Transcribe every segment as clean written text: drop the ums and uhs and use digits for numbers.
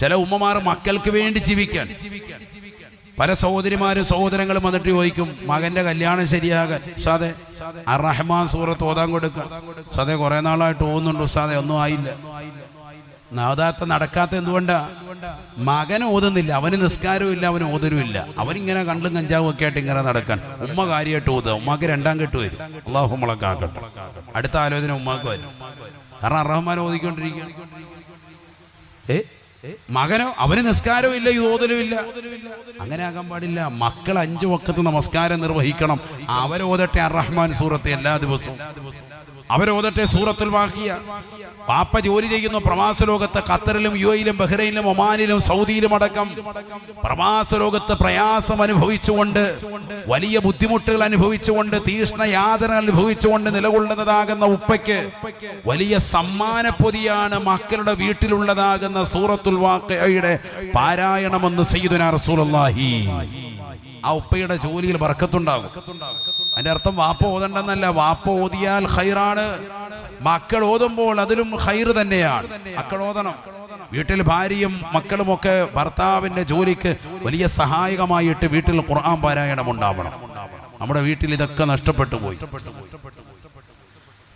ചില ഉമ്മമാർ മക്കൾക്ക് വേണ്ടി ജീവിക്കാൻ. പല സഹോദരിമാരും സഹോദരങ്ങളും വന്നിട്ട് ചോദിക്കും, മകന്റെ കല്യാണം ശരിയാകാൻ ഉസ്താദേ അർ-റഹ്മാൻ സൂറത്ത് ഓതാൻ കൊടുക്കുക. ഉസ്താദേ കുറെ നാളായിട്ട് ഓതുന്നുണ്ട് ഉസ്താദേ, ഒന്നും ആയില്ല. നാദാത്ത നടക്കാത്ത എന്തുകൊണ്ടാ? മകൻ ഓതുന്നില്ല, അവന് നിസ്കാരവും ഇല്ല, അവന് ഓതലും ഇല്ല. അവനിങ്ങനെ കണ്ടും കഞ്ചാവും ഒക്കെ ആയിട്ട് ഇങ്ങനെ നടക്കാൻ. ഉമ്മ കാര്യമായിട്ട് ഓതുക, ഉമ്മക്ക് രണ്ടാം കെട്ട് വരും. അള്ളാഹു മുളക്കാക്കട്ടെ. അടുത്ത ആലോചന ഉമ്മാക്ക് വരും. കാരണം അർ-റഹ്മാൻ ഓതിക്കൊണ്ടിരിക്കുകയാണ്. മകനോ അവന് നിസ്കാരവും ഇല്ല, ഈ ഓതലും ഇല്ല. അങ്ങനെ ആകാൻ പാടില്ല. മക്കൾ 5 വഖത്ത് നമസ്കാരം നിർവഹിക്കണം. അവരോതട്ടെ അർ-റഹ്മാൻ സൂറത്ത് എല്ലാ ദിവസവും, അവരോതട്ടെ സൂറത്തുൽ വാഖിയ. പാപ്പ ജോലി ചെയ്യുന്ന പ്രവാസ ലോകത്ത് ഖത്തറിലും യുഎഇയിലും ബഹ്റൈനിലും ഒമാനിലും സൗദിയിലും അടക്കം പ്രവാസ ലോകത്ത് പ്രയാസം അനുഭവിച്ചുകൊണ്ട്, വലിയ ബുദ്ധിമുട്ടുകൾ അനുഭവിച്ചുകൊണ്ട്, തീഷ്ണ യാതന അനുഭവിച്ചുകൊണ്ട് നിലകൊള്ളുന്നതാകുന്ന ഉപ്പയ്ക്ക് വലിയ സമ്മാനപ്പൊതിയാണ് മക്കളുടെ വീട്ടിലുള്ളതാകുന്ന സൂറത്തുൽ വാഖിയയുടെ പാരായണമെന്ന് സയ്യിദുനാ റസൂലുള്ളാഹി. ആ ഉപ്പയുടെ ജോലിയിൽ ബർക്കത്തുണ്ടാകും. അതിന്റെ അർത്ഥം വാപ്പ ഓതണ്ടെന്നല്ല, വാപ്പ ഓതിയാൽ ഖൈറാണ്. മക്കൾ ഓതുമ്പോൾ അതിലും ഖൈർ തന്നെയാണ്. മക്കൾ ഓതണം. വീട്ടിൽ ഭാര്യയും മക്കളുമൊക്കെ ഭർത്താവിന്റെ ജോലിക്ക് വലിയ സഹായകമായിട്ട് വീട്ടിൽ ഖുർആൻ പാരായണം ഉണ്ടാവണം. നമ്മുടെ വീട്ടിൽ ഇതൊക്കെ നഷ്ടപ്പെട്ടു പോയി.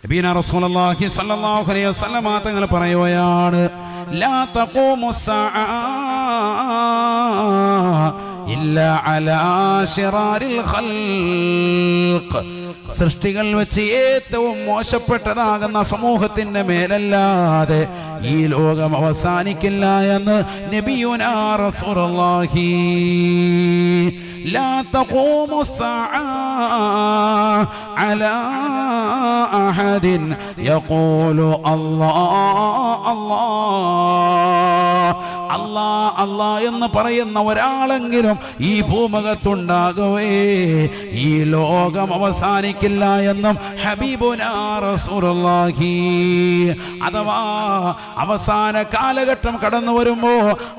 നബിയുനാ റസൂലുള്ളാഹി സ്വല്ലല്ലാഹു അലൈഹി വസല്ലം തങ്ങൾ പറയുകയാണ്, ലാ തഖൂമുസ്സാഅ ഇല്ലാ അലാ ശിറാരിൽ ഖൽഖ്. സൃഷ്ടികൾ വെച്ച് ഏറ്റവും മോശപ്പെട്ടതാകുന്ന സമൂഹത്തിന്റെ മേലല്ലാതെ ഈ ലോകം അവസാനിക്കില്ല എന്ന് നബിയുനാ റസൂലുള്ളാഹി. ലാ തഖൂമുസ്സാഅ അലാ അഹദിൻ യഖൂലു അല്ലാഹ് അല്ലാഹ് അല്ലാഹ് അല്ലാഹ് എന്ന് പറയുന്ന ഒരാളെങ്കിലും ഈ ഭൂമുഖത്തുണ്ടാകവേ ഈ ലോകം അവസാനിക്കില്ല എന്നും ഹബീബുനാ റസൂലുള്ളാഹി. അഥവാ അവസാന കാലഘട്ടം കടന്നു വരുമ്പോ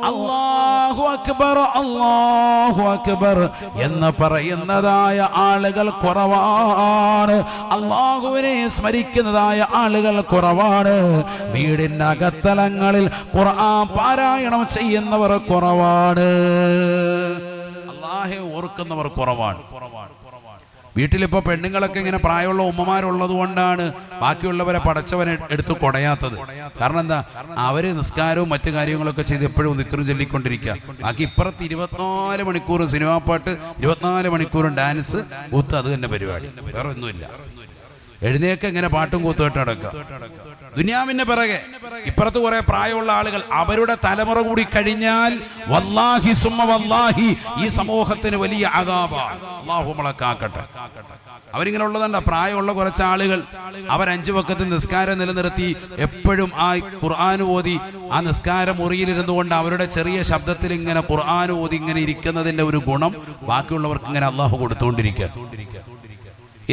അല്ലാഹു അക്ബർ അല്ലാഹു അക്ബർ എന്ന് പറയുന്നതായ ആളുകൾ കുറവാണ്. അല്ലാഹുവിനെ സ്മരിക്കുന്നതായ ആളുകൾ കുറവാണ്. വീടിന്റെ അകത്തലങ്ങളിൽ ഖുർആൻ പാരായണം ചെയ്യുന്നവർ കുറവാണ്. അല്ലാഹുവെ ഓർക്കുന്നവർ കുറവാണ്. വീട്ടിലിപ്പോ പെണ്ണുങ്ങളൊക്കെ ഇങ്ങനെ പ്രായമുള്ള ഉമ്മമാരുള്ളത് കൊണ്ടാണ് ബാക്കിയുള്ളവരെ പടച്ചവനെ എടുത്ത് കൊടയാത്തത്. കാരണം എന്താ? അവര് നിസ്കാരവും മറ്റു കാര്യങ്ങളൊക്കെ ചെയ്ത് എപ്പോഴും നിക്കറും ചൊല്ലിക്കൊണ്ടിരിക്കുക. ബാക്കി ഇപ്പുറത്ത് 24 മണിക്കൂറും സിനിമാ പാട്ട്, 24 മണിക്കൂറും ഡാൻസ്, കൂത്ത്, അത് തന്നെ പരിപാടി, വേറെ ഒന്നുമില്ല. എഴുന്നേക്ക് ഇങ്ങനെ പാട്ടും കൂത്തുകെട്ട് നടക്കുക ദുനിയാവിന്റെ പിറകെ. ഇപ്പുറത്ത് കുറെ പ്രായമുള്ള ആളുകൾ, അവരുടെ തലമുറ കൂടി കഴിഞ്ഞാൽ വല്ലാഹി സുമ്മ വല്ലാഹി ഈ സമൂഹത്തിന് വലിയ അദാബാണ്. അല്ലാഹു നമ്മളെ അവരിങ്ങനെ ഉള്ളതുണ്ട്. പ്രായമുള്ള കുറച്ച് ആളുകൾ അവർ 5 വഖത്ത് നിസ്കാരം നിലനിർത്തി എപ്പോഴും ആ ഖുർആൻ ഓതി ആ നിസ്കാര മുറിയിലിരുന്നു കൊണ്ട് അവരുടെ ചെറിയ ശബ്ദത്തിൽ ഇങ്ങനെ ഖുർആൻ ഓതി ഇങ്ങനെ ഇരിക്കുന്നതിന്റെ ഒരു ഗുണം ബാക്കിയുള്ളവർക്ക് ഇങ്ങനെ അല്ലാഹു കൊടുത്തുകൊണ്ടിരിക്കുക.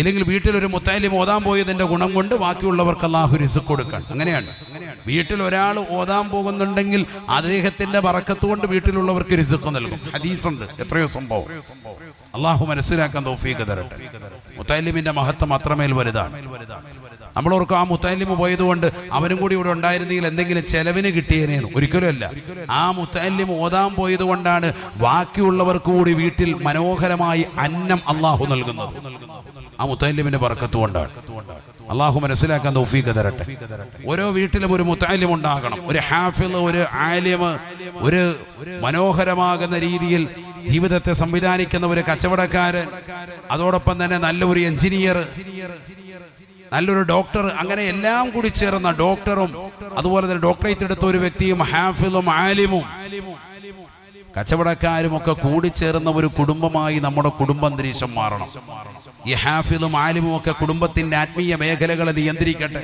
ഇല്ലെങ്കിൽ വീട്ടിലൊരു മുത്തഅല്ലിം ഓതാൻ പോയതിന്റെ ഗുണം കൊണ്ട് ബാക്കിയുള്ളവർക്ക് അല്ലാഹു റിസ്ക് കൊടുക്കാൻ. അങ്ങനെയാണ്. വീട്ടിൽ ഒരാൾ ഓതാൻ പോകുന്നുണ്ടെങ്കിൽ അദ്ദേഹത്തിന്റെ ബറക്കത്ത് കൊണ്ട് വീട്ടിലുള്ളവർക്ക് റിസ്ക് നൽകും. ഹദീസുണ്ട്, എത്രയോ സംഭവം. അല്ലാഹു മനസ്സിലാക്കാൻ തൗഫീഖ് തരട്ടെ. മുത്തഅല്ലിമിന്റെ മഹത്വം അത്രമേൽ വലുതാണ്. നമ്മളോർക്ക് ആ മുത്തഅല്ലിം പോയതുകൊണ്ട് അവനും കൂടി ഇവിടെ ഉണ്ടായിരുന്നെങ്കിൽ എന്തെങ്കിലും ചെലവിന് കിട്ടിയേനേന്ന്. ഒരിക്കലുമല്ല. ആ മുത്തഅല്ലിം ഓതാൻ പോയത് കൊണ്ടാണ് ബാക്കിയുള്ളവർക്ക് കൂടി വീട്ടിൽ മനോഹരമായി അന്നം അല്ലാഹു നൽകുന്നത്. ആ മുത്തഅല്ലിമിന്റെ ബർക്കത്ത് കൊണ്ടാണ്. അല്ലാഹു മനസ്സിലാക്കാൻ തൗഫീഖ് തരട്ടെ. ഓരോ വീട്ടിലും ഒരു മുത്തഅല്ലിം ഉണ്ടാകണം. ഒരു ഹാഫിള്, ഒരു ആലിം, ഒരു മനോഹരമാകുന്ന രീതിയിൽ ജീവിതത്തെ സംവിധാനിക്കുന്ന ഒരു കച്ചവടക്കാരൻ, അതോടൊപ്പം തന്നെ നല്ലൊരു എഞ്ചിനീയർ, നല്ലൊരു ഡോക്ടർ, അങ്ങനെ എല്ലാം കൂടി ചേർന്ന ഡോക്ടറും അതുപോലെ തന്നെ ഡോക്ടറേറ്റ് എടുത്ത ഒരു വ്യക്തിയും ഹാഫിളും ആലിമും കച്ചവടക്കാരും ഒക്കെ കൂടിച്ചേർന്ന ഒരു കുടുംബമായി നമ്മുടെ കുടുംബാന്തരീക്ഷം മാറണം. ഈ ഹാഫിളും ആലിമും ഒക്കെ കുടുംബത്തിന്റെ ആത്മീയ മേഖലകളെ നിയന്ത്രിക്കട്ടെ.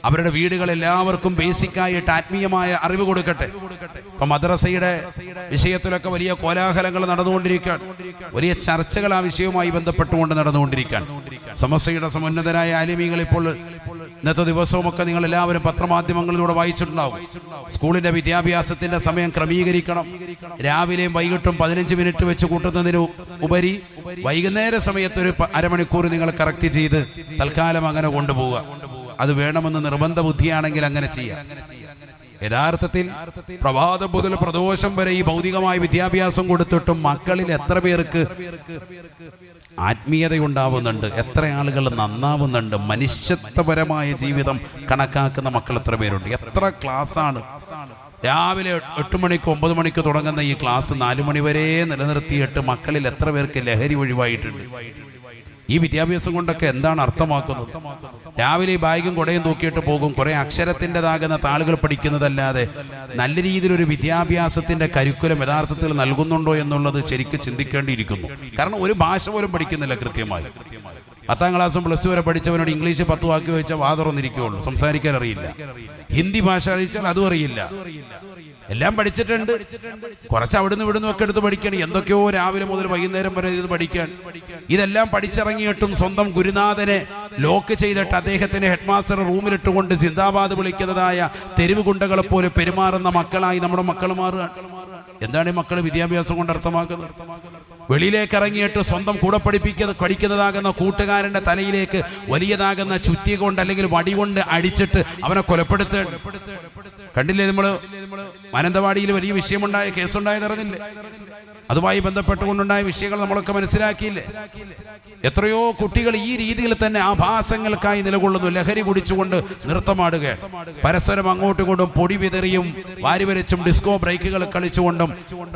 അവരുടെ വീടുകൾ എല്ലാവർക്കും ബേസിക്കായിട്ട് ആത്മീയമായ അറിവ് കൊടുക്കട്ടെ. ഇപ്പൊ മദ്രസയുടെ വിഷയത്തിലൊക്കെ വലിയ കോലാഹലങ്ങൾ നടന്നുകൊണ്ടിരിക്കാൻ, വലിയ ചർച്ചകൾ ആ വിഷയവുമായി ബന്ധപ്പെട്ടുകൊണ്ട് നടന്നുകൊണ്ടിരിക്കാൻ. സമസ്തയുടെ സമുന്നതരായ ആലിമീങ്ങൾ ഇപ്പോൾ ഇന്നത്തെ ദിവസവുമൊക്കെ നിങ്ങൾ എല്ലാവരും പത്രമാധ്യമങ്ങളിലൂടെ വായിച്ചിട്ടുണ്ടാവും. സ്കൂളിന്റെ വിദ്യാഭ്യാസത്തിന്റെ സമയം ക്രമീകരിക്കണം. രാവിലെയും വൈകിട്ടും 15 മിനിറ്റ് വെച്ച് കൂട്ടുന്നതിന് ഉപരി വൈകുന്നേര സമയത്ത് ഒരു അരമണിക്കൂർ നിങ്ങൾ കറക്റ്റ് ചെയ്ത് തൽക്കാലം അങ്ങനെ കൊണ്ടുപോവുക. അത് വേണമെന്ന് നിർബന്ധ ബുദ്ധിയാണെങ്കിൽ അങ്ങനെ ചെയ്യാം. യഥാർത്ഥത്തിൽ പ്രഭാതം മുതൽ പ്രദോഷം വരെ ഈ ഭൗതികമായ വിദ്യാഭ്യാസം കൊടുത്തിട്ടും മക്കളിൽ എത്ര പേർക്ക് ആത്മീയതയുണ്ടാവുന്നുണ്ട്, എത്ര ആളുകൾ നന്നാവുന്നുണ്ട്, മനുഷ്യത്വപരമായ ജീവിതം കണക്കാക്കുന്ന മക്കൾ എത്ര പേരുണ്ട്? എത്ര ക്ലാസ്സാണ് രാവിലെ 8 മണിക്ക് 9 മണിക്ക് തുടങ്ങുന്ന ഈ ക്ലാസ് 4 മണി വരെ നിലനിർത്തിയിട്ട് മക്കളിൽ എത്ര പേർക്ക് ലഹരി ഒഴിവായിട്ടുണ്ട്? ഈ വിദ്യാഭ്യാസം കൊണ്ടൊക്കെ എന്താണ് അർത്ഥമാക്കുന്നത്? രാവിലെ ഈ ബാഗും കുടയും തൂക്കിയിട്ട് പോകും, കുറെ അക്ഷരത്തിൻ്റെതാകുന്ന താളുകൾ പഠിക്കുന്നതല്ലാതെ നല്ല രീതിയിലൊരു വിദ്യാഭ്യാസത്തിന്റെ കരിക്കുലം യഥാർത്ഥത്തിൽ നൽകുന്നുണ്ടോ എന്നുള്ളത് ശരിക്കും ചിന്തിക്കേണ്ടിയിരിക്കുന്നു. കാരണം ഒരു ഭാഷ പോലും പഠിക്കുന്നില്ല കൃത്യമായി. 10ാം ക്ലാസ്സും +2 വരെ പഠിച്ചവനോട് ഇംഗ്ലീഷ് 10 വാക്കി വെച്ചാൽ വാതുറന്നിരിക്കുകയുള്ളൂ, സംസാരിക്കാൻ അറിയില്ല. ഹിന്ദി ഭാഷ അറിയിച്ചാൽ അതും അറിയില്ല. എല്ലാം പഠിച്ചിട്ടുണ്ട്, കുറച്ച് അവിടുന്ന് ഇവിടുന്ന് ഒക്കെ എടുത്ത് പഠിക്കണം. എന്തൊക്കെയോ രാവിലെ മുതൽ വൈകുന്നേരം വരെ ഇത് പഠിക്കാൻ. ഇതെല്ലാം പഠിച്ചിറങ്ങിയിട്ടും സ്വന്തം ഗുരുനാഥനെ ലോക്ക് ചെയ്തിട്ട് അദ്ദേഹത്തിന് ഹെഡ് മാസ്റ്റർ റൂമിലിട്ടുകൊണ്ട് സിന്ദാബാദ് വിളിക്കുന്നതായ തെരുവ് ഗുണ്ടകളെ പോലെ പെരുമാറുന്ന മക്കളായി നമ്മുടെ മക്കൾ മാറുക. എന്താണ് ഈ മക്കൾ വിദ്യാഭ്യാസം കൊണ്ട് അർത്ഥമാക്കുന്നത്? വെളിയിലേക്ക് ഇറങ്ങിയിട്ട് സ്വന്തം കൂടെ പഠിക്കുന്നതാകുന്ന കൂട്ടുകാരന്റെ തലയിലേക്ക് വലിയതാകുന്ന ചുറ്റി കൊണ്ട് അല്ലെങ്കിൽ വടി കൊണ്ട് അടിച്ചിട്ട് അവനെ കൊലപ്പെടുത്തുക. കണ്ടില്ലേ നമ്മള് മാനന്തവാടിയിൽ വലിയ വിഷയമുണ്ടായ കേസുണ്ടായത് അറിഞ്ഞില്ലേ? അതുമായി ബന്ധപ്പെട്ടുകൊണ്ടുണ്ടായ വിഷയങ്ങൾ നമ്മളൊക്കെ മനസ്സിലാക്കിയില്ലേ? എത്രയോ കുട്ടികൾ ഈ രീതിയിൽ തന്നെ ആഭാസങ്ങൾക്കായി നിലകൊള്ളുന്നു. ലഹരി കുടിച്ചുകൊണ്ട് നൃത്തമാടുകയാണ്, പരസ്പരം അങ്ങോട്ടും ഇങ്ങോട്ടും പൊടി വിതറിയും വാരിവരച്ചും ഡിസ്കോ ബ്രേക്കുകൾ കളിച്ചുകൊണ്ടും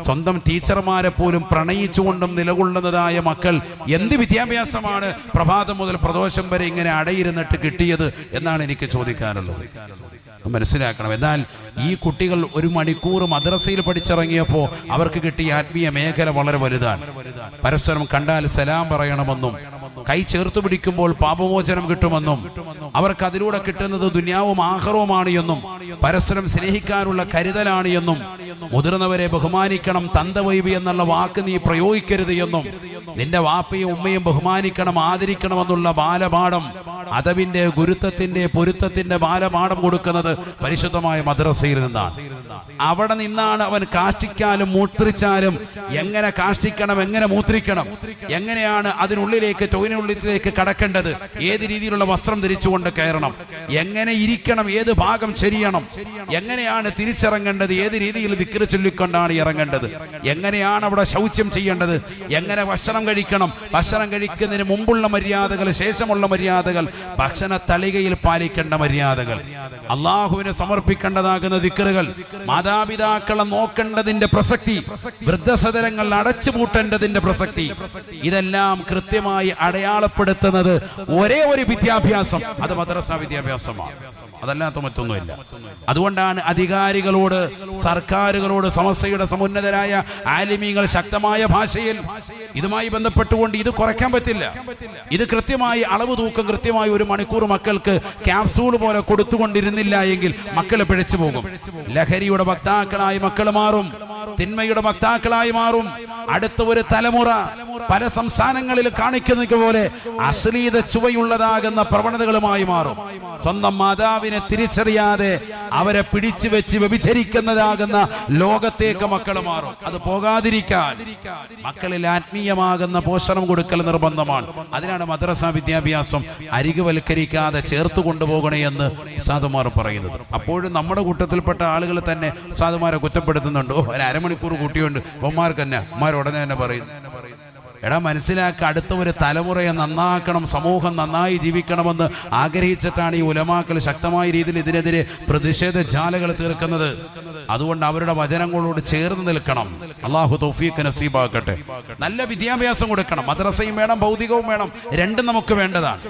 സ്വന്തം ടീച്ചർമാരെ പോലും പ്രണയിച്ചുകൊണ്ടും നിലകൊള്ളുന്നതായ മക്കൾ എന്ത് വിദ്യാഭ്യാസമാണ് പ്രഭാതം മുതൽ പ്രദോഷം വരെ ഇങ്ങനെ അടയിരുന്നിട്ട് കിട്ടിയത് എന്നാണ് എനിക്ക് ചോദിക്കാനുള്ളത്. മനസ്സിലാക്കണം. എന്നാൽ ഈ കുട്ടികൾ 1 മണിക്കൂർ മദ്രസയിൽ പഠിച്ചിറങ്ങിയപ്പോൾ അവർക്ക് കിട്ടിയ ആത്മീയ മേഖല വളരെ വലുതാണ്. പരസ്പരം കണ്ടാൽ സലാം പറയണമെന്നും കൈ ചേർത്ത് പിടിക്കുമ്പോൾ പാപമോചനം കിട്ടുമെന്നും അവർക്ക് അതിലൂടെ കിട്ടുന്നത് ദുനിയാവും ആഖിറവുമാണ് എന്നും പരസ്പരം സ്നേഹിക്കാനുള്ള കരുതലാണ് എന്നും മുതിർന്നവരെ ബഹുമാനിക്കണം, തന്തവൈബി എന്നുള്ള വാക്ക് നീ പ്രയോഗിക്കരുത് എന്നും നിന്റെ വാപ്പയും ഉമ്മയും ബഹുമാനിക്കണം, ആദരിക്കണമെന്നുള്ള ബാലപാഠം, അദബിന്റെ ഗുരുത്വത്തിന്റെ പൊരുത്തത്തിന്റെ ബാലപാഠം കൊടുക്കുന്നത് പരിശുദ്ധമായ മദ്രസയിൽ നിന്നാണ്. അവിടെ നിന്നാണ് അവൻ കാഷ്ടിക്കാലും മൂത്രിച്ചാലും എങ്ങനെ കാഷ്ടിക്കണം, എങ്ങനെ മൂത്രിക്കണം, എങ്ങനെയാണ് അതിനുള്ളിലേക്ക് ടോയിനുള്ളിലേക്ക് കടക്കേണ്ടത്, ഏത് രീതിയിലുള്ള വസ്ത്രം ധരിച്ചുകൊണ്ട് കയറണം, എങ്ങനെ ഇരിക്കണം, ഏത് ഭാഗം ശരിയണം, എങ്ങനെയാണ് തിരിച്ചിറങ്ങേണ്ടത്, ഏത് രീതിയിൽ ദിക്ർ ചൊല്ലിക്കൊണ്ടാണ് ഇറങ്ങേണ്ടത്, എങ്ങനെയാണ് അവിടെ ശൗച്യം ചെയ്യേണ്ടത്, എങ്ങനെ ഭക്ഷണം കഴിക്കണം, ഭക്ഷണം കഴിക്കുന്നതിന് മുമ്പുള്ള മര്യാദകൾ, ശേഷമുള്ള മര്യാദകൾ, ഭക്ഷണ തളികയിൽ പാലിക്കേണ്ട മര്യാദകൾ, അള്ളാഹുവിനെ സമർപ്പിക്കേണ്ടതാകുന്ന ദിക്റുകൾ, മാതാപിതാക്കളെ നോക്കേണ്ടതിന്റെ പ്രസക്തി, വൃദ്ധസദനങ്ങൾ അടച്ചുപൂട്ടേണ്ടതിന്റെ പ്രസക്തി, ഇതെല്ലാം കൃത്യമായി അടയാളപ്പെടുത്തുന്നത് ഒരേ ഒരു വിദ്യാഭ്യാസം, അത് മദ്രസ വിദ്യാഭ്യാസമാണ്, അതല്ലാത്ത മറ്റൊന്നുമില്ല. അതുകൊണ്ടാണ് അധികാരികളോട്, സർക്കാരുകളോട്, സമസ്തയുടെ സമുന്നതരായ ആലിമീങ്ങൾ ശക്തമായ ഭാഷയിൽ ഇതുമായി ബന്ധപ്പെട്ടുകൊണ്ട് ഇത് കുറയ്ക്കാൻ പറ്റില്ല, ഇത് കൃത്യമായി അളവ് തൂക്കം കൃത്യമായി 1 മണിക്കൂർ മക്കൾക്ക് ക്യാപ്സൂൾ പോലെ കൊടുത്തുകൊണ്ടിരുന്നില്ല എങ്കിൽ മക്കളെ പിഴച്ചു പോകും. ലഹരിയുടെ ഭക്താക്കളായി മക്കൾ മാറും, തിന്മയുടെ ഭക്താക്കളായി മാറും. അടുത്ത ഒരു തലമുറ പല സംസ്ഥാനങ്ങളിൽ കാണിക്കുന്നത് പോലെ അശ്ലീല ചുവയുള്ളതാകുന്ന പ്രവണതകളുമായി മാറും. സ്വന്തം മാതാവിനെ തിരിച്ചറിയാതെ അവരെ പിടിച്ചു വെച്ച് വ്യഭിചരിക്കുന്നതാകുന്ന ലോകത്തേക്ക് മക്കൾ മാറും. അത് പോകാതിരിക്കാൻ മക്കളിൽ ആത്മീയമാകുന്ന പോഷണം കൊടുക്കൽ നിർബന്ധമാണ്. അതിനാണ് മദ്രസ വിദ്യാഭ്യാസം അരികുവൽക്കരിക്കാതെ ചേർത്ത് കൊണ്ടുപോകണേ എന്ന് ഉസ്താദുമാർ പറയുന്നത്. അപ്പോഴും നമ്മുടെ കൂട്ടത്തിൽപ്പെട്ട ആളുകൾ തന്നെ ഉസ്താദുമാരെ കുറ്റപ്പെടുത്തുന്നുണ്ട്. ഒരു അരമണിക്കൂർ കൂട്ടിയുണ്ട് ഒമാർക്ക് തന്നെ, ഉടനെ തന്നെ പറയുന്നു. എടാ മനസ്സിലാക്കുക, അടുത്ത ഒരു തലമുറയെ നന്നാക്കണം, സമൂഹം നന്നായി ജീവിക്കണമെന്ന് ആഗ്രഹിച്ചിട്ടാണ് ഈ ഉലമാക്കൾ ശക്തമായ രീതിയിൽ ഇതിനെതിരെ പ്രതിഷേധ ജാലകൾ തീർക്കുന്നത്. അതുകൊണ്ട് അവരുടെ വചനങ്ങളോട് ചേർന്ന് നിൽക്കണം. അള്ളാഹു തൗഫീഖ് നസീബാക്കട്ടെ. നല്ല വിദ്യാഭ്യാസം കൊടുക്കണം. മദ്രസയും വേണം, ഭൗതികവും വേണം, രണ്ടും നമുക്ക് വേണ്ടതാണ്.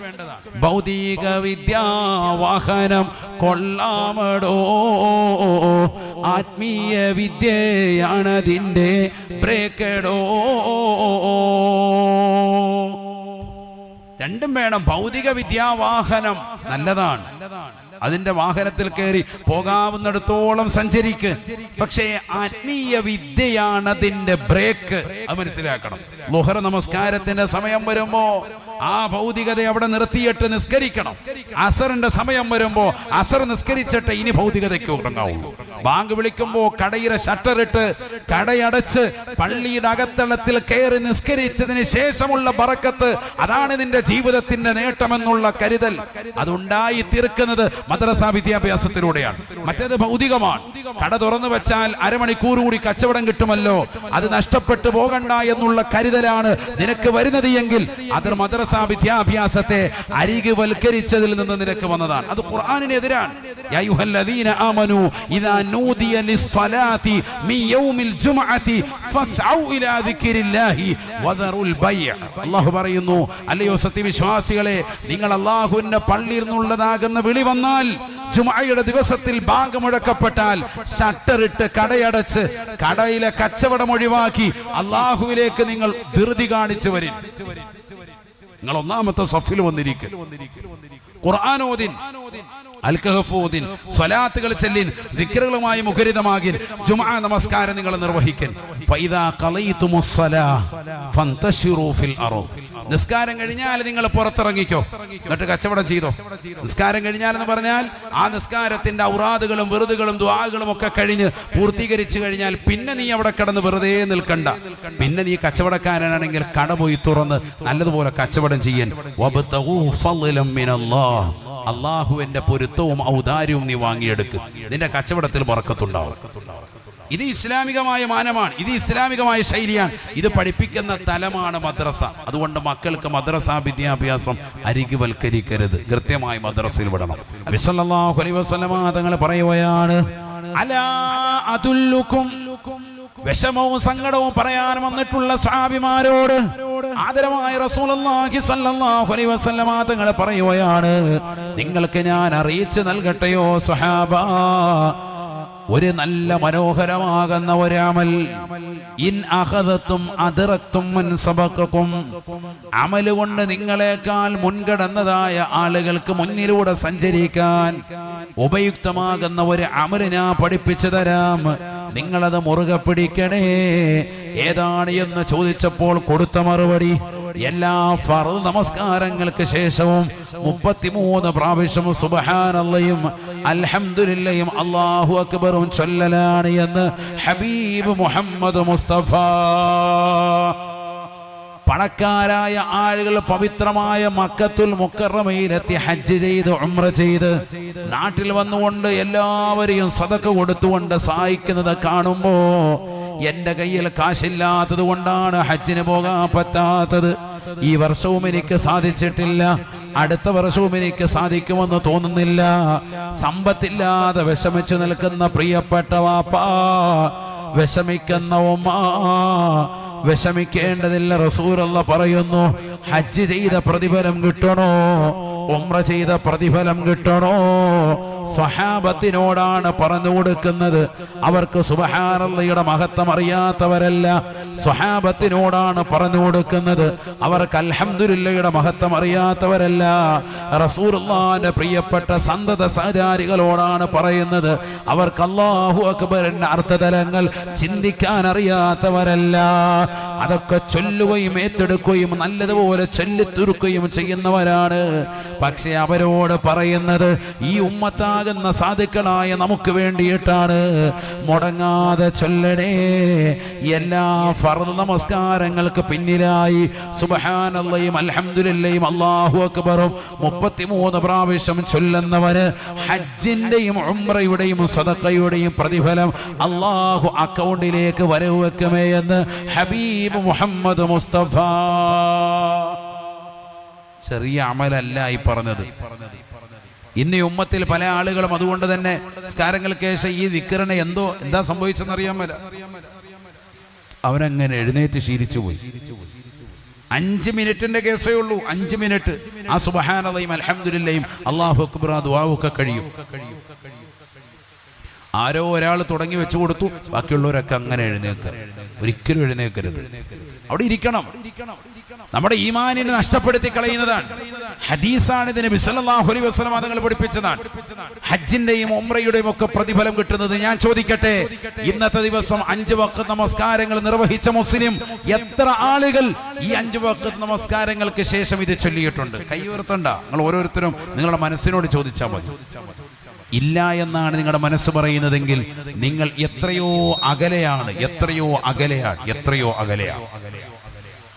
ഭൗതിക വിദ്യാവാഹനം കൊള്ളാമടോ, ആത്മീയ വിദ്യയാണതിൻ്റെ ബ്രേക്കടോ. രണ്ടും വേണം. ഭൗതിക വിദ്യാവാഹനം നല്ലതാണ്, അതിന്റെ വാഹനത്തിൽ കയറി പോകാവുന്നിടത്തോളം സഞ്ചരിക്ക്. പക്ഷേ ആത്മീയ വിദ്യയാണ് അതിന്റെ ബ്രേക്ക്, അത് മനസ്സിലാക്കണം. ളുഹർ നമസ്കാരത്തിന്റെ സമയം വരുമ്പോ ആ ഭൗതികത അവിടെ നിർത്തിയിട്ട് നിസ്കരിക്കണം. അസറിന്റെ സമയം വരുമ്പോ അസർ നിസ്കരിച്ചിട്ട് ഇനി ഭൗതികതയ്ക്ക് ഉറങ്ങാവുള്ളൂ. ബാങ്ക് വിളിക്കുമ്പോൾ കടയിലെ ഷട്ടറിട്ട് കടയടച്ച് പള്ളിയുടെ അകത്തളത്തിൽ കയറി നിസ്കരിച്ചതിന് ശേഷമുള്ള ബറക്കത്ത്, അതാണ് നിന്റെ ജീവിതത്തിന്റെ നേട്ടമെന്നുള്ള കരുതൽ. അതുണ്ടായി തീർക്കുന്നത് മദ്രസ വിദ്യാഭ്യാസത്തിലൂടെയാണ്. മറ്റേത് ഭൗതികമാണ്. കട തുറന്നു വെച്ചാൽ അരമണിക്കൂർ കൂടി കച്ചവടം കിട്ടുമല്ലോ, അത് നഷ്ടപ്പെട്ടു പോകണ്ട എന്നുള്ള കരുതലാണ് നിനക്ക് വരുന്നത് എങ്കിൽ അത് മദ്രസ വിദ്യാഭ്യാസത്തെ അരികുവൽക്കരിച്ചതിൽ നിന്ന് നിനക്ക് വന്നതാണ്. അത് ഖുർആനിനെതിരാണ്. യാ അയ്യുഹല്ലദീന ആമനൂ ഇദാ നൂദിയ ലിസ്സലാത്തി മിൻ യൗമിൽ ജുമുഅത്തി ഫസ്ഔ ഇലാ ദിക്രില്ലാഹി വദറുൽ ബൈഅ. അല്ലാഹു പറയുന്നു, അല്ലയോ സത്യവിശ്വാസികളെ, നിങ്ങൾ അല്ലാഹുവിന്റെ പള്ളിയിൽ നിന്നുള്ളതാകുന്ന വിളി വന്നാൽ, ജുമുഅയുടെ ദിവസത്തിൽ ബാങ്ക് മുഴക്കപ്പെട്ടാൽ ഷട്ടറിട്ട് കടയടച്ച് കടയിലെ കച്ചവടം ഒഴിവാക്കി അല്ലാഹുവിലേക്ക് നിങ്ങൾ ധൃതി കാണിച്ചു വരിൻ. നിങ്ങൾ ഒന്നാമത്തെ സഫിൽ വന്നിരിക്കും. ഖുർആനോദിൻ, അൽകഹഫോദിൻ, സ്വലാത്തുകൾ ചെല്ലിൻ, ദിക്റുകളുമായി മുഖരിതമാകിൻ, ജുമുഅ നമസ്കാരം നിങ്ങൾ നിർവഹിക്കൻ. ഫൈദാ ഖളൈതുമുസ്സലാഹ ഫന്തശിറൂ ഫിൽ അർദ്. നിസ്കാരം കഴിഞ്ഞാൽ നിങ്ങൾ പുറത്തിറങ്ങിക്കോ, എന്നിട്ട് കച്ചവടം ചെയ്തോ. നിസ്കാരം കഴിഞ്ഞാൽ എന്ന് പറഞ്ഞാൽ ആ നിസ്കാരത്തിന്റെ ഔറാദുകളും വെറുതുകളും ദുആകളും ഒക്കെ കഴിഞ്ഞ് പൂർത്തീകരിച്ചു കഴിഞ്ഞാൽ പിന്നെ നീ അവിടെ കിടന്ന് വെറുതെ നിൽക്കണ്ട. പിന്നെ നീ കച്ചവടക്കാരനാണെങ്കിൽ കട പോയി തുറന്ന് നല്ലതുപോലെ കച്ചവടം ചെയ്യൻ. വബ്തഗൂ ഫളലൻ മിനല്ലാഹ്. അള്ളാഹുവിന്റെ പൊരുത്തവും ഔദാര്യവും നീ വാങ്ങിയെടുക്ക്. നിന്റെ കച്ചവടത്തിൽ ബറക്കത്തുണ്ടാവും. ഇത് ഇസ്ലാമികമായ മാനമാണ്, ഇത് ഇസ്ലാമികമായ ശൈലിയാണ്. ഇത് പഠിപ്പിക്കുന്ന തലമാണ് മദ്രസ. അതുകൊണ്ട് മക്കൾക്ക് മദ്രസ വിദ്യാഭ്യാസം അരികുവൽക്കരിക്കരുത്, കൃത്യമായി മദ്രസയിൽ വിടണം. നബി സല്ലല്ലാഹു അലൈഹി വസല്ലമ തങ്ങൾ പറയുകയാണ്, അലാ അദുല്ലുക്കും, വിഷമവും സങ്കടവും പറയാൻ വന്നിട്ടുള്ള സ്വഹാബിമാരോട് ആദരവായ റസൂലുള്ളാഹി സ്വല്ലല്ലാഹു അലൈഹി വസല്ലമ തങ്ങൾ പറയുകയാണ്, നിങ്ങൾക്ക് ഞാൻ അറിയിച്ചു നൽകട്ടെയോ സ്വഹാബാ, ഒരു നല്ല മനോഹരമാകുന്ന ഒരമൽ. ഇൻ അഖദതും അദ്റക്തും മൻ സബഖകും. അമൽ കൊണ്ട് നിങ്ങളെക്കാൾ മുൻകടന്നതായ ആളുകൾക്ക് മുന്നിലൂടെ സഞ്ചരിക്കാൻ ഉപയുക്തമാകുന്ന ഒരു അമൽ ഞാൻ പഠിപ്പിച്ചു തരാം, നിങ്ങളത് മുറുകെ പിടിക്കണേ. ഏതാണ് എന്ന് ചോദിച്ചപ്പോൾ കൊടുത്ത മറുപടി, എല്ലാ ഫർദ് നമസ്കാരങ്ങൾക്ക് ശേഷവും 33 പ്രാവശ്യം സുബ്ഹാനല്ലാഹും അൽഹംദുലില്ലാഹും അല്ലാഹു അക്ബറും ചൊല്ലലാണ് എന്ന് ഹബീബ് മുഹമ്മദ് മുസ്തഫ. പണക്കാരായ ആളുകൾ പവിത്രമായ മക്കത്തുൽ മുക്കറമയിലെത്തി ഹജ്ജ് ചെയ്ത് ഉംറ ചെയ്ത് നാട്ടിൽ വന്നുകൊണ്ട് എല്ലാവരെയും സദഖ കൊടുത്തുകൊണ്ട് സഹായിക്കുന്നത് കാണുമ്പോ എന്റെ കയ്യിൽ കാശില്ലാത്തത് കൊണ്ടാണ് ഹജ്ജിന് പോകാൻ പറ്റാത്തത്. ഈ വർഷവും എനിക്ക് സാധിച്ചിട്ടില്ല, അടുത്ത വർഷവും എനിക്ക് സാധിക്കുമെന്ന് തോന്നുന്നില്ല. സമ്പത്തില്ലാതെ വിഷമിച്ചു നിൽക്കുന്ന പ്രിയപ്പെട്ട വാപ്പാ, വിഷമിക്കുന്ന ഉമ്മ, വിഷമിക്കേണ്ടതില്ല. റസൂലുള്ള പറയുന്നു, ഹജ്ജ് ചെയ്ത പ്രതിഫലം കിട്ടണോ, ഉംറ ചെയ്ത പ്രതിഫലം കിട്ടണോ, സ്വഹാബത്തിനോടാണ് പറഞ്ഞു കൊടുക്കുന്നത്. അവർക്ക് സുബ്ഹാനല്ലാഹയുടെ മഹത്വം അറിയാത്തവരല്ല, സ്വഹാബത്തിനോടാണ് പറഞ്ഞു കൊടുക്കുന്നത്. അവർക്ക് അൽഹംദുലില്ലാഹയുടെ മഹത്വം അറിയാത്തവരല്ല, റസൂലുള്ളാഹിന്റെ പ്രിയപ്പെട്ട സന്തത സഹചാരികളോടാണ് പറയുന്നത്. അവർക്ക് അല്ലാഹു അക്ബറിന്റെ അർത്ഥതലങ്ങൾ ചിന്തിക്കാൻ അറിയാത്തവരല്ല. അതൊക്കെ ചൊല്ലുകയും ഏറ്റെടുക്കുകയും നല്ലതുപോലെ ചൊല്ലിത്തുരുക്കുകയും ചെയ്യുന്നവരാണ്. പക്ഷെ അവരോട് പറയുന്നത്, ഈ ഉമ്മത്താകുന്ന സാധുക്കളായ നമുക്ക് വേണ്ടിയിട്ടാണ്. മുടങ്ങാതെ ചൊല്ലണേ. എല്ലാ ഫർദ് നമസ്കാരങ്ങൾക്ക് പിന്നിലായി സുബ്ഹാനല്ലാഹും അൽഹംദുലില്ലാഹും അല്ലാഹു അക്ബറും 33 പ്രാവശ്യം ചൊല്ലുന്നവന് ഹജ്ജിന്റെയും ഉംറയുടെയും സദഖയുടെയും പ്രതിഫലം അല്ലാഹു അക്കൗണ്ടിലേക്ക് വരവ് വെക്കുമേ എന്ന് ഹബീബ് മുഹമ്മദ് മുസ്തഫ. ചെറിയ അമലല്ല ഈ പറഞ്ഞത്. ഇന്ന് ഈ ഉമ്മത്തിൽ പല ആളുകളും അതുകൊണ്ട് തന്നെ നിസ്കാരങ്ങൾക്ക് ശേഷം ഈ ദിക്റിനെ എന്താ സംഭവിച്ചെന്നറിയാമല്ല, അവനങ്ങനെ എഴുന്നേറ്റ് ശീലിച്ചു പോയി. 5 മിനിറ്റിന്റെ കേസേ ഉള്ളൂ, 5 മിനിറ്റ്. ആ സുബ്ഹാനല്ലാഹും അൽഹംദുലില്ലാഹും അല്ലാഹു അക്ബർ ദുആവൊക്കെ കഴിയും. ആരോ ഒരാൾ തുടങ്ങി വെച്ചു കൊടുത്തു, ബാക്കിയുള്ളവരൊക്കെ അങ്ങനെ ഒരിക്കലും എഴുന്നേക്കരുത്, അവിടെ ഇരിക്കണം. നമ്മുടെ ഈമാനിനെ നഷ്ടപ്പെടുത്തി കളയുന്നതാണ്. ഹദീസാണ് ഇത്, നബി സല്ലല്ലാഹു അലൈഹി വസല്ലം തങ്ങൾ പഠിപ്പിച്ചതാണ്. ഹജ്ജിന്റെയും ഉംറയുടെയും ഒക്കെ പ്രതിഫലം കിട്ടുന്നത്. ഞാൻ ചോദിക്കട്ടെ, ഇന്നത്തെ ദിവസം 5 വഖ്ത് നമസ്കാരങ്ങൾ നിർവഹിച്ച മുസ്ലിം എത്ര ആളുകൾ ഈ 5 വഖ്ത് നമസ്കാരങ്ങൾക്ക് ശേഷം ഇത് ചൊല്ലിയിട്ടുണ്ട്? കൈ ഉയർത്തണ്ട, നിങ്ങൾ ഓരോരുത്തരും നിങ്ങളുടെ മനസ്സിനോട് ചോദിച്ചാൽ മതി. ഇല്ല എന്നാണ് നിങ്ങളുടെ മനസ്സ് പറയുന്നതെങ്കിൽ നിങ്ങൾ എത്രയോ അകലെയാണ്.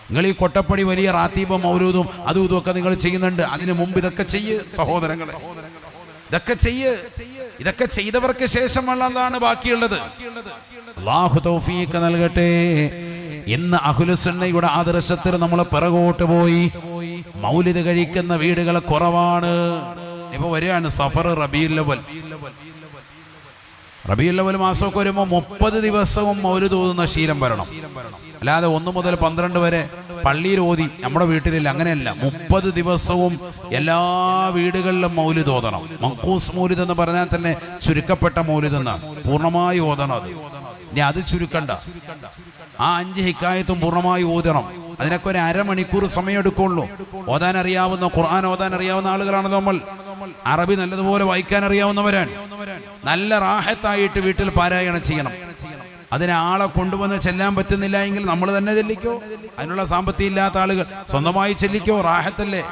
നിങ്ങൾ ഈ കൊട്ടപ്പടി വലിയ റാത്തീബും മൗലൂദും അതും ഇതുമൊക്കെ നിങ്ങൾ ചെയ്യുന്നുണ്ട്. അതിനു മുമ്പ് ഇതൊക്കെ ചെയ്യ് സഹോദരങ്ങളെ, ഇതൊക്കെ ചെയ്തവർക്ക് ശേഷമുള്ളതാണ് ബാക്കിയുള്ളത്. അല്ലാഹു തൗഫീഖ് നൽകട്ടെ. ഇന്ന് അഹ്ലുസുന്നയുടെ ആദർശത്തിൽ നമ്മൾ പിറകോട്ട് പോയി. മൗലിദ് കഴിക്കുന്ന വീടുകൾ കുറവാണ്. ഇപ്പൊ വരികയാണ് സഫർ, റബീഉൽ അവ്വൽ മാസമൊക്കെ വരുമ്പോൾ 30 ദിവസവും മൗലിദ് ഓതുന്ന ശീലം വരണം. അല്ലാതെ 1 മുതൽ 12 വരെ പള്ളിയിൽ ഓതി നമ്മുടെ വീട്ടിലില്ല, അങ്ങനെയല്ല. 30 ദിവസവും എല്ലാ വീടുകളിലും മൗലിദ് ഓതണം. മങ്കൂസ് മൗലിദ് എന്ന് പറഞ്ഞാൽ തന്നെ ചുരുക്കപ്പെട്ട മൗലിദ് എന്നാണ്. പൂർണ്ണമായി ഓതണം. ഇനി അത് ചുരുക്കണ്ട. ആ 5 ഹിക്കായത്തും പൂർണ്ണമായി ഓതണം. അതിനൊക്കെ ഒരു അരമണിക്കൂർ സമയം എടുക്കുള്ളൂ. ഓതാൻ അറിയാവുന്ന, ഖുർആൻ ഓതാൻ അറിയാവുന്ന ആളുകളാണ് നമ്മൾ. അറബി നല്ലതുപോലെ വായിക്കാൻ അറിയാവുന്നവരാണ്. നല്ല റാഹത്തായിട്ട് വീട്ടിൽ പാരായണം ചെയ്യണം. അതിനെ ആളെ കൊണ്ടുവന്ന് ചെല്ലാൻ പറ്റുന്നില്ല എങ്കിൽ നമ്മൾ തന്നെ ചെല്ലിക്കോ. അതിനുള്ള സാമ്പത്തികം ഇല്ലാത്ത ആളുകൾ സ്വന്തമായി ചെല്ലിക്കോ, റാഹത്തല്ലേ.